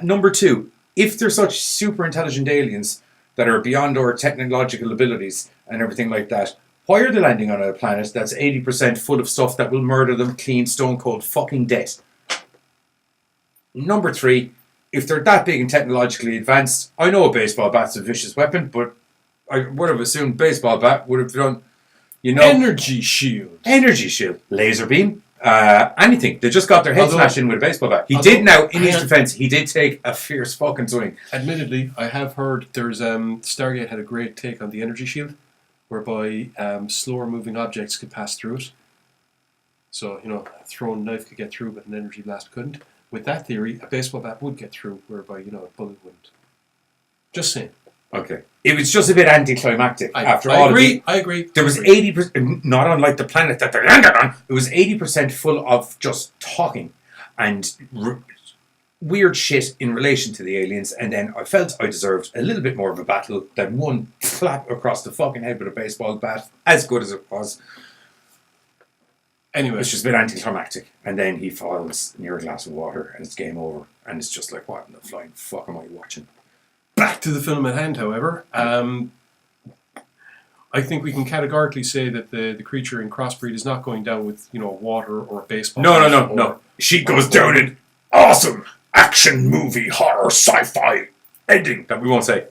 Speaker 15: Number two, if they're such super intelligent aliens that are beyond our technological abilities and everything like that, why are they landing on a planet that's 80% full of stuff that will murder them clean, stone cold fucking dead? Number three, if they're that big and technologically advanced, I know a baseball bat's a vicious weapon, but I would have assumed baseball bat would have done,
Speaker 12: energy shield,
Speaker 15: laser beam, anything. They just got their head smashed in with a baseball bat. In his defense, he did take a fierce fucking swing.
Speaker 12: Admittedly, I have heard there's Stargate had a great take on the energy shield, whereby slower moving objects could pass through it. So, a thrown knife could get through, but an energy blast couldn't. With that theory, a baseball bat would get through, whereby, a bullet wouldn't. Just saying.
Speaker 15: Okay. It was just a bit anticlimactic after all.
Speaker 12: I agree.
Speaker 15: There was 80%, not unlike the planet that they landed on, it was 80% full of just talking and weird shit in relation to the aliens, and then I felt I deserved a little bit more of a battle than one slap across the fucking head with a baseball bat, as good as it was.
Speaker 12: Anyway,
Speaker 15: it's just a bit anticlimactic, and then he falls near a glass of water, and it's game over, and it's just like, what in the flying fuck am I watching?
Speaker 12: Back to the film at hand, however, I think we can categorically say that the creature in Crossbreed is not going down with water or a baseball.
Speaker 15: No. She goes down in awesome action movie horror sci-fi ending that we won't say.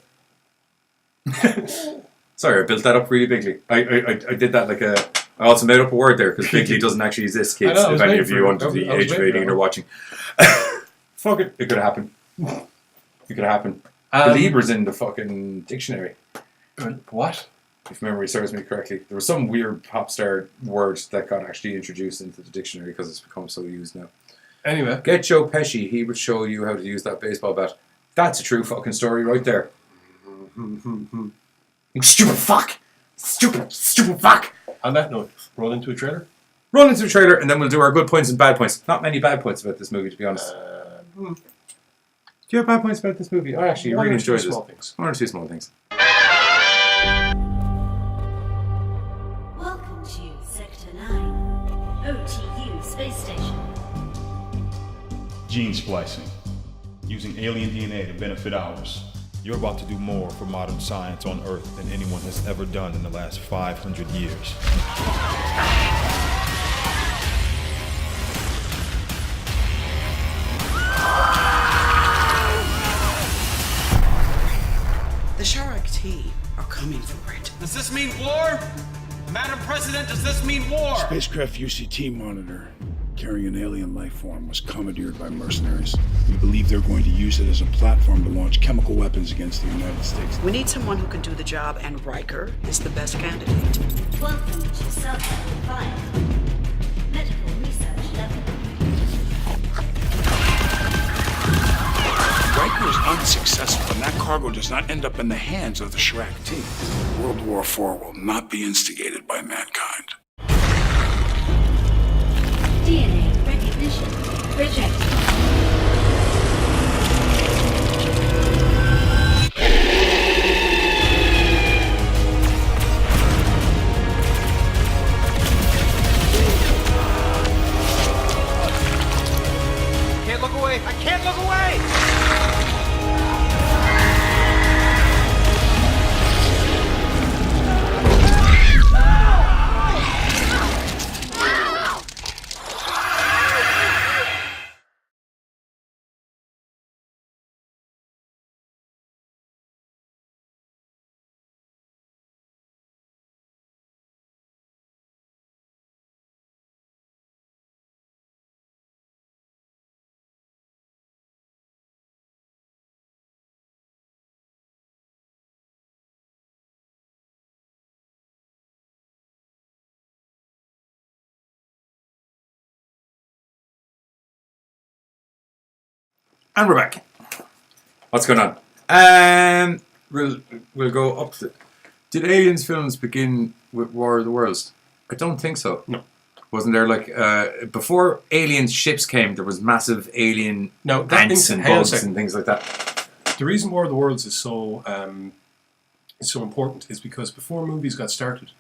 Speaker 15: Sorry, I built that up really bigly. I did that like a. I also made up a word there because bigly doesn't actually exist, kids. If any of you under the age of 18 are watching, fuck it, it could happen. It could happen. The Lieber's in the fucking dictionary.
Speaker 12: What?
Speaker 15: If memory serves me correctly, there was some weird pop star word that got actually introduced into the dictionary because it's become so used now.
Speaker 12: Anyway,
Speaker 15: get Joe Pesci. He would show you how to use that baseball bat. That's a true fucking story right there. You stupid fuck! Stupid fuck!
Speaker 12: On that note, roll into a trailer?
Speaker 15: Roll into a trailer, and then we'll do our good points and bad points. Not many bad points about this movie, to be honest. Do you have bad points about this movie? I actually really enjoyed this. One or two small things.
Speaker 2: Welcome to Sector 9, OTU Space Station.
Speaker 3: Gene splicing. Using alien DNA to benefit ours. You're about to do more for modern science on Earth than anyone has ever done in the last 500 years.
Speaker 23: The Sharak-T are coming for it.
Speaker 24: Does this mean war? Madam President, does this mean war?
Speaker 25: Spacecraft UCT monitor carrying an alien life form was commandeered by mercenaries. We believe they're going to use it as a platform to launch chemical weapons against the United States.
Speaker 23: We need someone who can do the job, and Riker is the best candidate.
Speaker 2: Welcome to Sublevel 5, Medical Research Level.
Speaker 25: Riker is unsuccessful, and that cargo does not end up in the hands of the Sharak-T. World War IV will not be instigated by mankind.
Speaker 2: DNA recognition rejected.
Speaker 24: away. I can't look away.
Speaker 15: And we're back. What's going on? We'll go up to... Did Aliens films begin with War of the Worlds? I don't think so.
Speaker 12: No.
Speaker 15: Wasn't there like... before alien ships came, there was massive alien ants and bugs and things like that.
Speaker 12: The reason War of the Worlds is so important is because before movies got started...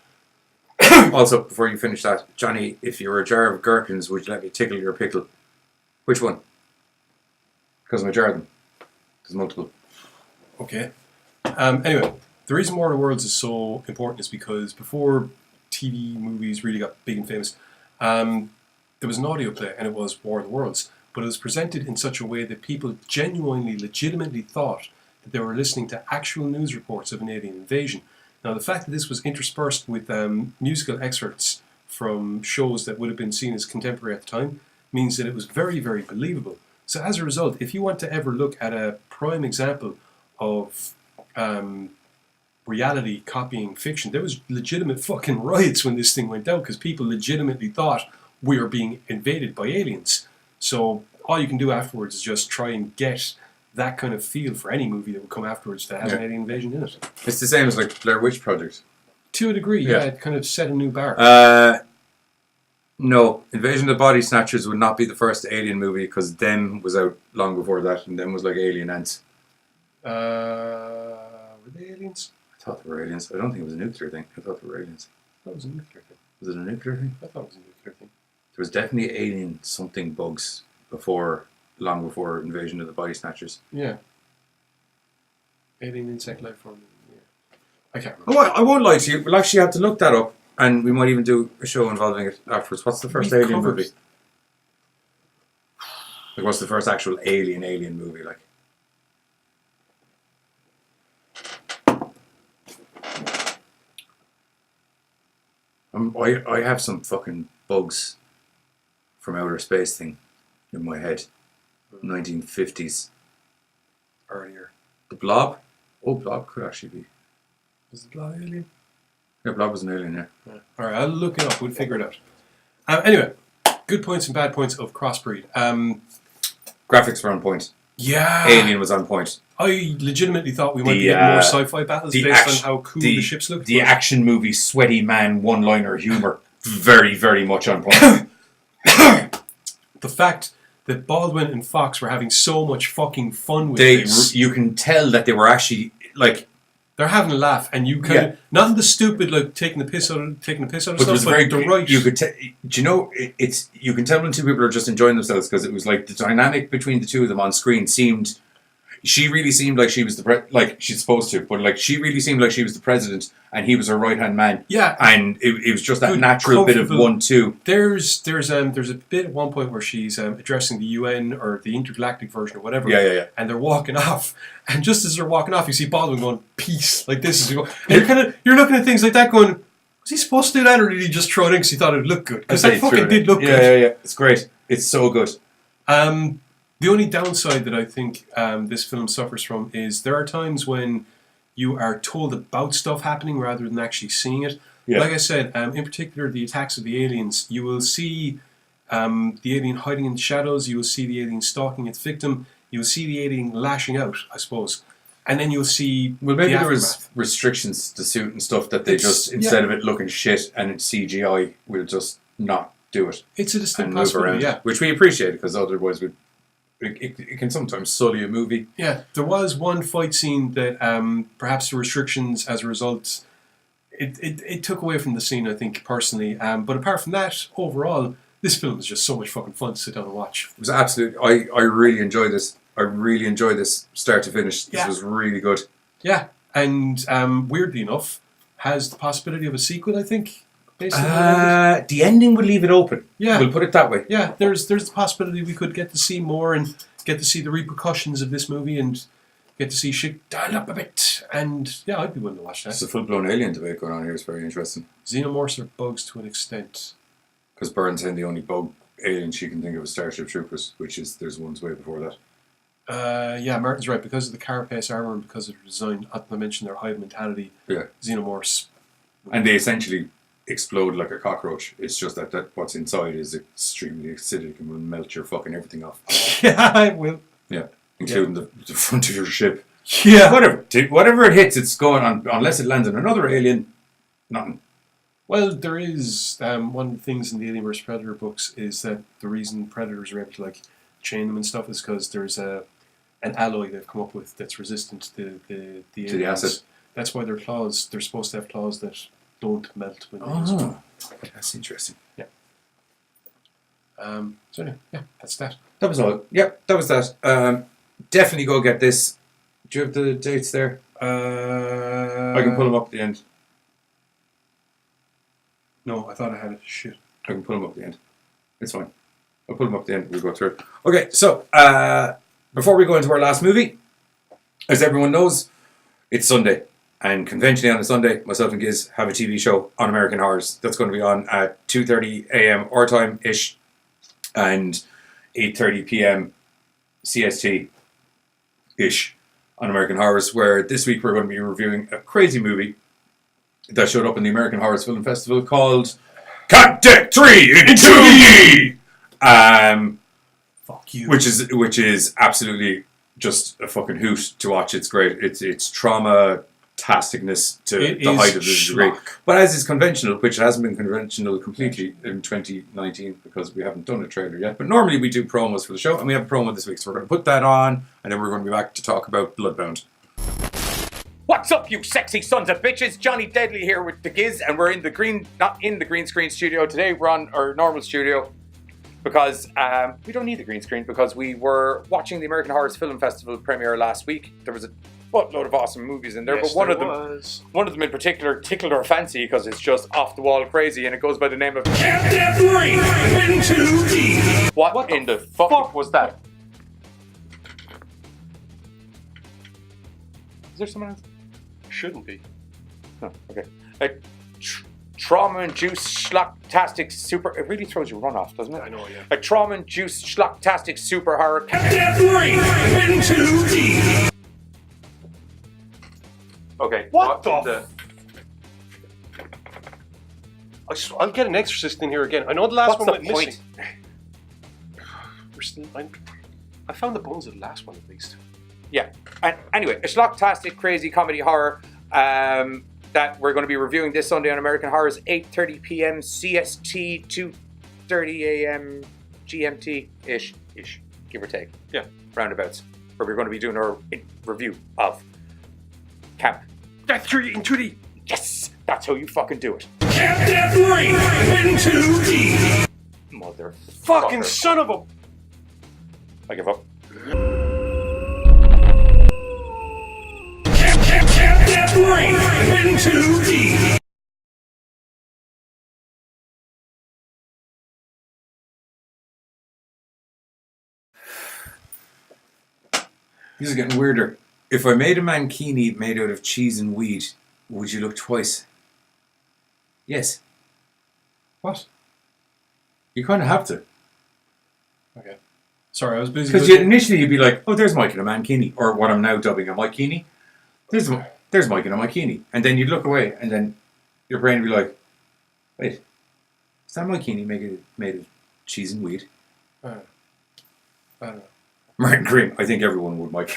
Speaker 15: Also, before you finish that, Johnny, if you were a jar of gherkins, would you let me tickle your pickle? Which one? Because I'm a jar of them. There's multiple.
Speaker 12: Okay. Anyway, the reason War of the Worlds is so important is because before TV movies really got big and famous, there was an audio play and it was War of the Worlds, but it was presented in such a way that people genuinely, legitimately thought that they were listening to actual news reports of an alien invasion. Now, the fact that this was interspersed with musical excerpts from shows that would have been seen as contemporary at the time means that it was very, very believable. So as a result, if you want to ever look at a prime example of reality copying fiction, there was legitimate fucking riots when this thing went out because people legitimately thought we were being invaded by aliens. So all you can do afterwards is just try and get that kind of feel for any movie that would come afterwards that has an alien invasion in it.
Speaker 15: It's the same as like Blair Witch Project.
Speaker 12: To a degree, yeah. It kind of set a new bar.
Speaker 15: No, Invasion of the Body Snatchers would not be the first Alien movie because Them was out long before that, and Them was like alien ants.
Speaker 12: Were they aliens?
Speaker 15: I thought they were aliens. I don't think it was a nuclear thing. I thought they were aliens.
Speaker 12: I thought it was a nuclear thing.
Speaker 15: Was it a nuclear thing?
Speaker 12: I thought it was a nuclear thing.
Speaker 15: There was definitely alien something bugs long before Invasion of the Body Snatchers.
Speaker 12: Yeah. Alien insect life form. Yeah. I can't remember.
Speaker 15: I won't lie to you. We'll actually have to look that up. And we might even do a show involving it afterwards. What's the first alien movie? Like, what's the first actual alien movie like? I have some fucking bugs from outer space thing in my head. 1950s.
Speaker 12: Earlier.
Speaker 15: The Blob? Oh, Blob could actually be.
Speaker 12: Was the Blob alien?
Speaker 15: Yeah, Blob was an alien, yeah.
Speaker 12: Alright, I'll look it up. We'll figure it out. Anyway, good points and bad points of Crossbreed.
Speaker 15: Graphics were on point.
Speaker 12: Yeah.
Speaker 15: Alien was on point.
Speaker 12: I legitimately thought we might be getting more sci-fi battles based on how cool the ships looked.
Speaker 15: The action movie sweaty man one-liner humor. Very, very much on point.
Speaker 12: The fact that Baldwin and Fox were having so much fucking fun with this.
Speaker 15: You can tell that they were actually, like...
Speaker 12: They're having a laugh, and you kind of not in the stupid like taking the piss out of stuff, but
Speaker 15: very,
Speaker 12: the right.
Speaker 15: You could, do you know? It's you can tell when two people are just enjoying themselves because it was like the dynamic between the two of them on screen seemed. She really seemed like she was like she's supposed to, but like she really seemed like she was the president, and he was her right hand man.
Speaker 12: Yeah,
Speaker 15: and it was just that natural bit of 1-2.
Speaker 12: There's a bit at one point where she's addressing the UN or the intergalactic version or whatever.
Speaker 15: Yeah.
Speaker 12: And they're walking off, and just as they're walking off, you see Baldwin going peace like this. And you're looking at things like that, going, was he supposed to do that, or did he just throw it in because he thought it would look good? Because that fucking did look good.
Speaker 15: Yeah. It's great. It's so good.
Speaker 12: The only downside that I think this film suffers from is there are times when you are told about stuff happening rather than actually seeing it.
Speaker 15: Yeah.
Speaker 12: Like I said, in particular, the attacks of the aliens, you will see the alien hiding in the shadows, you will see the alien stalking its victim, you will see the alien lashing out, I suppose. And then you'll see
Speaker 15: maybe there was restrictions to suit and stuff that they just, instead of it looking shit and it's CGI, we'll just not do it.
Speaker 12: It's a distinct
Speaker 15: and move
Speaker 12: possibility,
Speaker 15: around, which we appreciate because otherwise it can sometimes sully a movie.
Speaker 12: Yeah, there was one fight scene that perhaps the restrictions as a result, it took away from the scene, I think, personally. But apart from that, overall, This film is just so much fucking fun to sit down and watch.
Speaker 15: It was absolutely. I really enjoyed this. I really enjoyed this start to finish. This was really good.
Speaker 12: Yeah, and weirdly enough, has the possibility of a sequel, I think.
Speaker 15: The ending would leave it open.
Speaker 12: Yeah.
Speaker 15: We'll put it that way.
Speaker 12: Yeah, there's the possibility we could get to see more and get to see the repercussions of this movie and get to see shit dialed up a bit. And yeah, I'd be willing to watch that.
Speaker 15: It's a full-blown alien debate going on here. It's very interesting.
Speaker 12: Xenomorphs are bugs to an extent.
Speaker 15: Because Byrne's saying the only bug alien she can think of is Starship Troopers, which is there's ones way before that.
Speaker 12: Yeah, Martin's right. Because of the carapace armor and because of their design, not to mention their hive mentality, Xenomorphs.
Speaker 15: And they essentially explode like a cockroach. It's just that what's inside is extremely acidic and will melt your fucking everything off.
Speaker 12: Yeah, it will.
Speaker 15: Yeah, including the front of your ship.
Speaker 12: Yeah.
Speaker 15: Whatever it hits, it's going on. Unless it lands on another alien, nothing.
Speaker 12: Well, there is one of the things in the Alien vs Predator books is that the reason predators are able to like chain them and stuff is because there's an alloy they've come up with that's resistant to the
Speaker 15: acid.
Speaker 12: That's why their claws. They're supposed to have claws that don't melt when they use
Speaker 15: them. That's interesting.
Speaker 12: Yeah. So yeah, that's that.
Speaker 15: That was all. Yep, that was that. Definitely go get this. Do you have the dates there? I can pull them up at the end.
Speaker 12: No, I thought I had it. Shit.
Speaker 15: I can pull them up at the end. It's fine. I'll pull them up at the end. We'll go through it. Okay, so before we go into our last movie, as everyone knows, it's Sunday. And conventionally on a Sunday, myself and Giz have a TV show on American Horrors. That's going to be on at 2:30 a.m. our time-ish and 8:30 p.m. CST-ish on American Horrors, where this week we're going to be reviewing a crazy movie that showed up in the American Horrors Film Festival called Cat Deck 3 in 2D!
Speaker 12: Fuck you.
Speaker 15: Which is absolutely just a fucking hoot to watch. It's great. It's trauma-tasticness to the height of the degree. But as is conventional, which hasn't been conventional completely in 2019 because we haven't done a trailer yet. But normally we do promos for the show, and we have a promo this week, so we're going to put that on, and then we're going to be back to talk about Bloodbound.
Speaker 4: What's up, you sexy sons of bitches? Johnny Deadly here with the Giz, and we're in the not in the green screen studio today. We're on our normal studio because we don't need the green screen because we were watching the American Horrors Film Festival premiere last week. There was a buttload of awesome movies in there,
Speaker 12: Yes,
Speaker 4: but one
Speaker 12: there
Speaker 4: of them in particular tickled our fancy because it's just off the wall crazy, and it goes by the name of
Speaker 22: Cat Deck 3 in 2D.
Speaker 4: What in the fuck was that? Is there someone else?
Speaker 12: Shouldn't be.
Speaker 4: No, okay. Trauma-induced schlocktastic super... It really throws your run off, doesn't it?
Speaker 12: I know, yeah.
Speaker 4: A trauma-induced schlocktastic super horror...
Speaker 22: Cat Deck 3 in 2D.
Speaker 4: Okay.
Speaker 12: What the... I'll get an exorcist in here again. I know the last one went missing. We're still... I found the bones of the last one at least.
Speaker 4: Yeah. And anyway, a schlocktastic crazy comedy horror that we're going to be reviewing this Sunday on American Horrors, 8:30 p.m. CST, 2:30 a.m. GMT-ish, give or take.
Speaker 12: Yeah.
Speaker 4: Roundabouts. Where we're going to be doing our review of Cat
Speaker 12: Deck 3 in 2D.
Speaker 4: Yes! That's how you fucking do it.
Speaker 22: Cat Deck 3 in 2D.
Speaker 4: Mother
Speaker 12: fucking son of a...
Speaker 4: I give up.
Speaker 22: Cat Deck 3 in 2D.
Speaker 15: This is getting weirder. If I made a mankini made out of cheese and weed, would you look twice? Yes.
Speaker 12: What?
Speaker 15: You kind of have to.
Speaker 12: Okay. Sorry, I was busy.
Speaker 15: Because initially you'd be like, oh, there's Mike in a mankini, or what I'm now dubbing a Mikini. There's Mike in a Mikini. And then you'd look away, and then your brain would be like, wait, is that Mikini made of cheese and weed?
Speaker 12: I don't know.
Speaker 15: Martin Green, I think everyone would, Mike.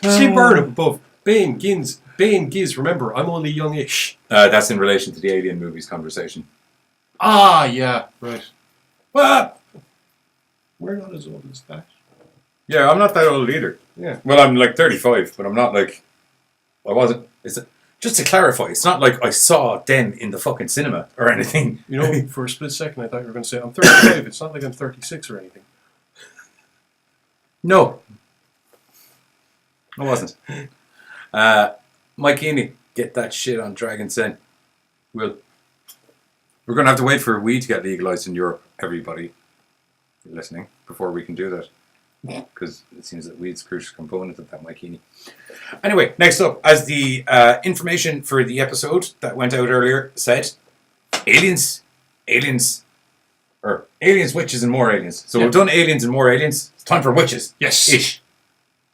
Speaker 12: See Bird up above. Bane, Giz, remember, I'm only youngish.
Speaker 15: That's in relation to the Alien movies conversation.
Speaker 12: Ah, yeah, right. Well, we're not as old as that.
Speaker 15: Yeah, I'm not that old either.
Speaker 12: Yeah.
Speaker 15: Well, I'm like 35, but I'm not like... I wasn't... Just to clarify, it's not like I saw them in the fucking cinema or anything.
Speaker 12: You know, for a split second, I thought you were going to say, I'm 35. It's not like I'm 36 or anything.
Speaker 15: No. I wasn't. Mike Heaney, get that shit on Dragon's Den. We're going to have to wait for weed to get legalized in Europe, everybody listening, before we can do that. Because it seems that weed's a crucial component of that Mike Heaney. Anyway, next up, as the information for the episode that went out earlier said, aliens, witches, and more aliens. So we've done aliens and more aliens. It's time for witches.
Speaker 12: Yes.
Speaker 15: Ish.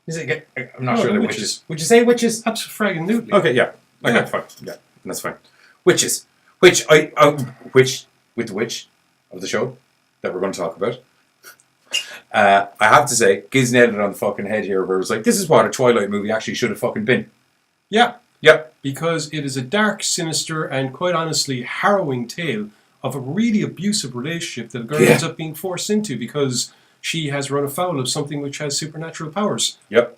Speaker 15: Is it? I'm not sure they're witches. Would you say witches?
Speaker 12: Absolutely.
Speaker 15: Okay, yeah. Okay, fine. Yeah, that's fine. Witches. Which with the witch of the show that we're going to talk about. I have to say, Giz nailed it on the fucking head here, where it was like, this is what a Twilight movie actually should have fucking been.
Speaker 12: Yeah.
Speaker 15: Yeah.
Speaker 12: Because it is a dark, sinister, and quite honestly harrowing tale of a really abusive relationship that a girl ends up being forced into because she has run afoul of something which has supernatural powers.
Speaker 15: Yep.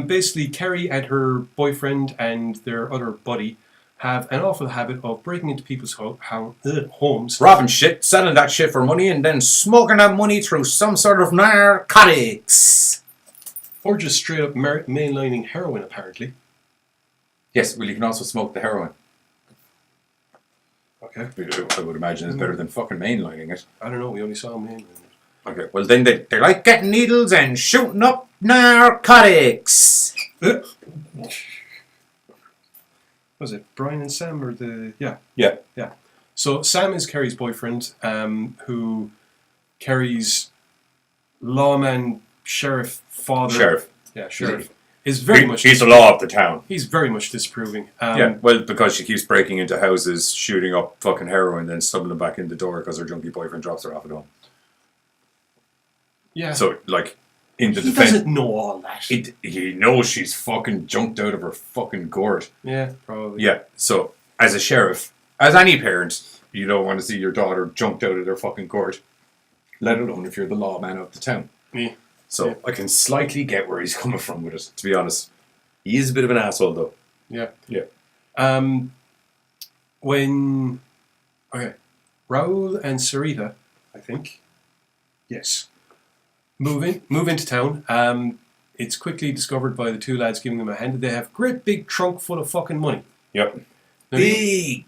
Speaker 12: Basically, Carrie and her boyfriend and their other buddy have an awful habit of breaking into people's homes.
Speaker 15: Robbing shit, selling that shit for money, and then smoking that money through some sort of narcotics.
Speaker 12: Or just straight up mainlining heroin, apparently.
Speaker 15: Yes, well, you can also smoke the heroin.
Speaker 12: Okay.
Speaker 15: I would imagine it's better than fucking mainlining it.
Speaker 12: I don't know, we only saw mainlining it.
Speaker 15: Okay, well then they like getting needles and shooting up narcotics.
Speaker 12: Was it Brian and Sam or the... Yeah. So Sam is Carrie's boyfriend, who Carrie's lawman, sheriff, father...
Speaker 15: Sheriff.
Speaker 12: Yeah, sheriff. Is very much...
Speaker 15: He's the law of the town.
Speaker 12: He's very much disapproving.
Speaker 15: Well, because she keeps breaking into houses, shooting up fucking heroin, then stumbling back in the door because her junkie boyfriend drops her off at home.
Speaker 12: Yeah.
Speaker 15: So, like, in the
Speaker 12: he
Speaker 15: defense...
Speaker 12: doesn't know all that.
Speaker 15: He knows she's fucking jumped out of her fucking gourd.
Speaker 12: Yeah, probably.
Speaker 15: Yeah, so, as a sheriff, as any parent, you don't want to see your daughter jumped out of their fucking gourd. Let alone if you're the lawman of the town.
Speaker 12: Yeah.
Speaker 15: So, I can slightly get where he's coming from with it, to be honest. He is a bit of an asshole, though.
Speaker 12: Yeah.
Speaker 15: Yeah.
Speaker 12: When... Okay. Raul and Sarita, I think. Yes. Move into town. It's quickly discovered by the two lads giving them a hand that they have a great big trunk full of fucking money.
Speaker 15: Yep. Big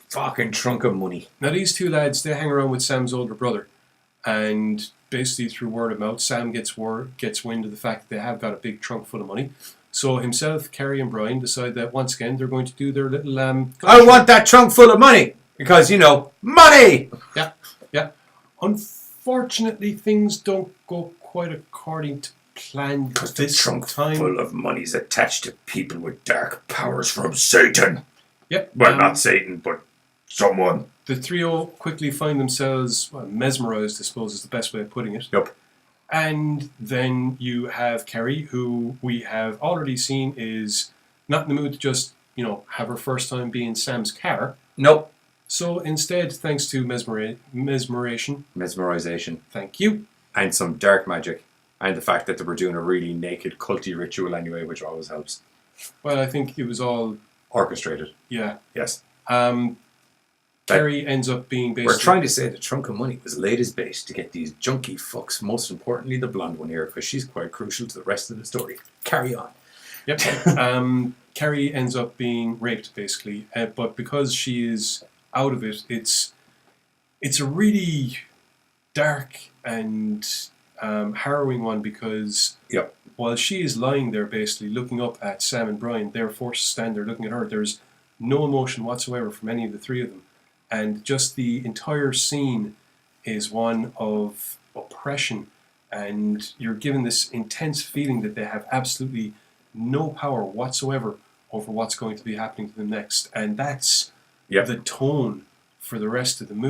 Speaker 15: fucking trunk of money.
Speaker 12: Now these two lads, they hang around with Sam's older brother. And basically through word of mouth, Sam gets wind of the fact that they have got a big trunk full of money. So himself, Carrie and Brian decide that once again they're going to do their little...
Speaker 15: I want that trunk full of money! Because, money!
Speaker 12: Yeah. Unfortunately, things don't go quite according to plan.
Speaker 15: Because the trunk full of money's attached to people with dark powers from Satan.
Speaker 12: Yep.
Speaker 15: Well, not Satan, but someone.
Speaker 12: The trio quickly find themselves mesmerized, I suppose is the best way of putting it.
Speaker 15: Yep.
Speaker 12: And then you have Carrie, who we have already seen is not in the mood to just, have her first time be in Sam's car.
Speaker 15: Nope.
Speaker 12: So instead, thanks to mesmerization.
Speaker 15: Thank
Speaker 12: you.
Speaker 15: And some dark magic. And the fact that they were doing a really naked, culty ritual anyway, which always helps.
Speaker 12: Well, I think it was all...
Speaker 15: orchestrated.
Speaker 12: Yeah.
Speaker 15: Yes.
Speaker 12: Carrie ends up being basically...
Speaker 15: We're trying to say the trunk of money was laid as bait to get these junkie fucks, most importantly the blonde one here, because she's quite crucial to the rest of the story. Carry on.
Speaker 12: Yep. Carrie ends up being raped, basically. But because she is out of it, it's a really dark and harrowing one because while she is lying there basically looking up at Sam and Brian, they're forced to stand there looking at her. There's no emotion whatsoever from any of the three of them. And just the entire scene is one of oppression, and you're given this intense feeling that they have absolutely no power whatsoever over what's going to be happening to them next. And that's the tone for the rest of the movie.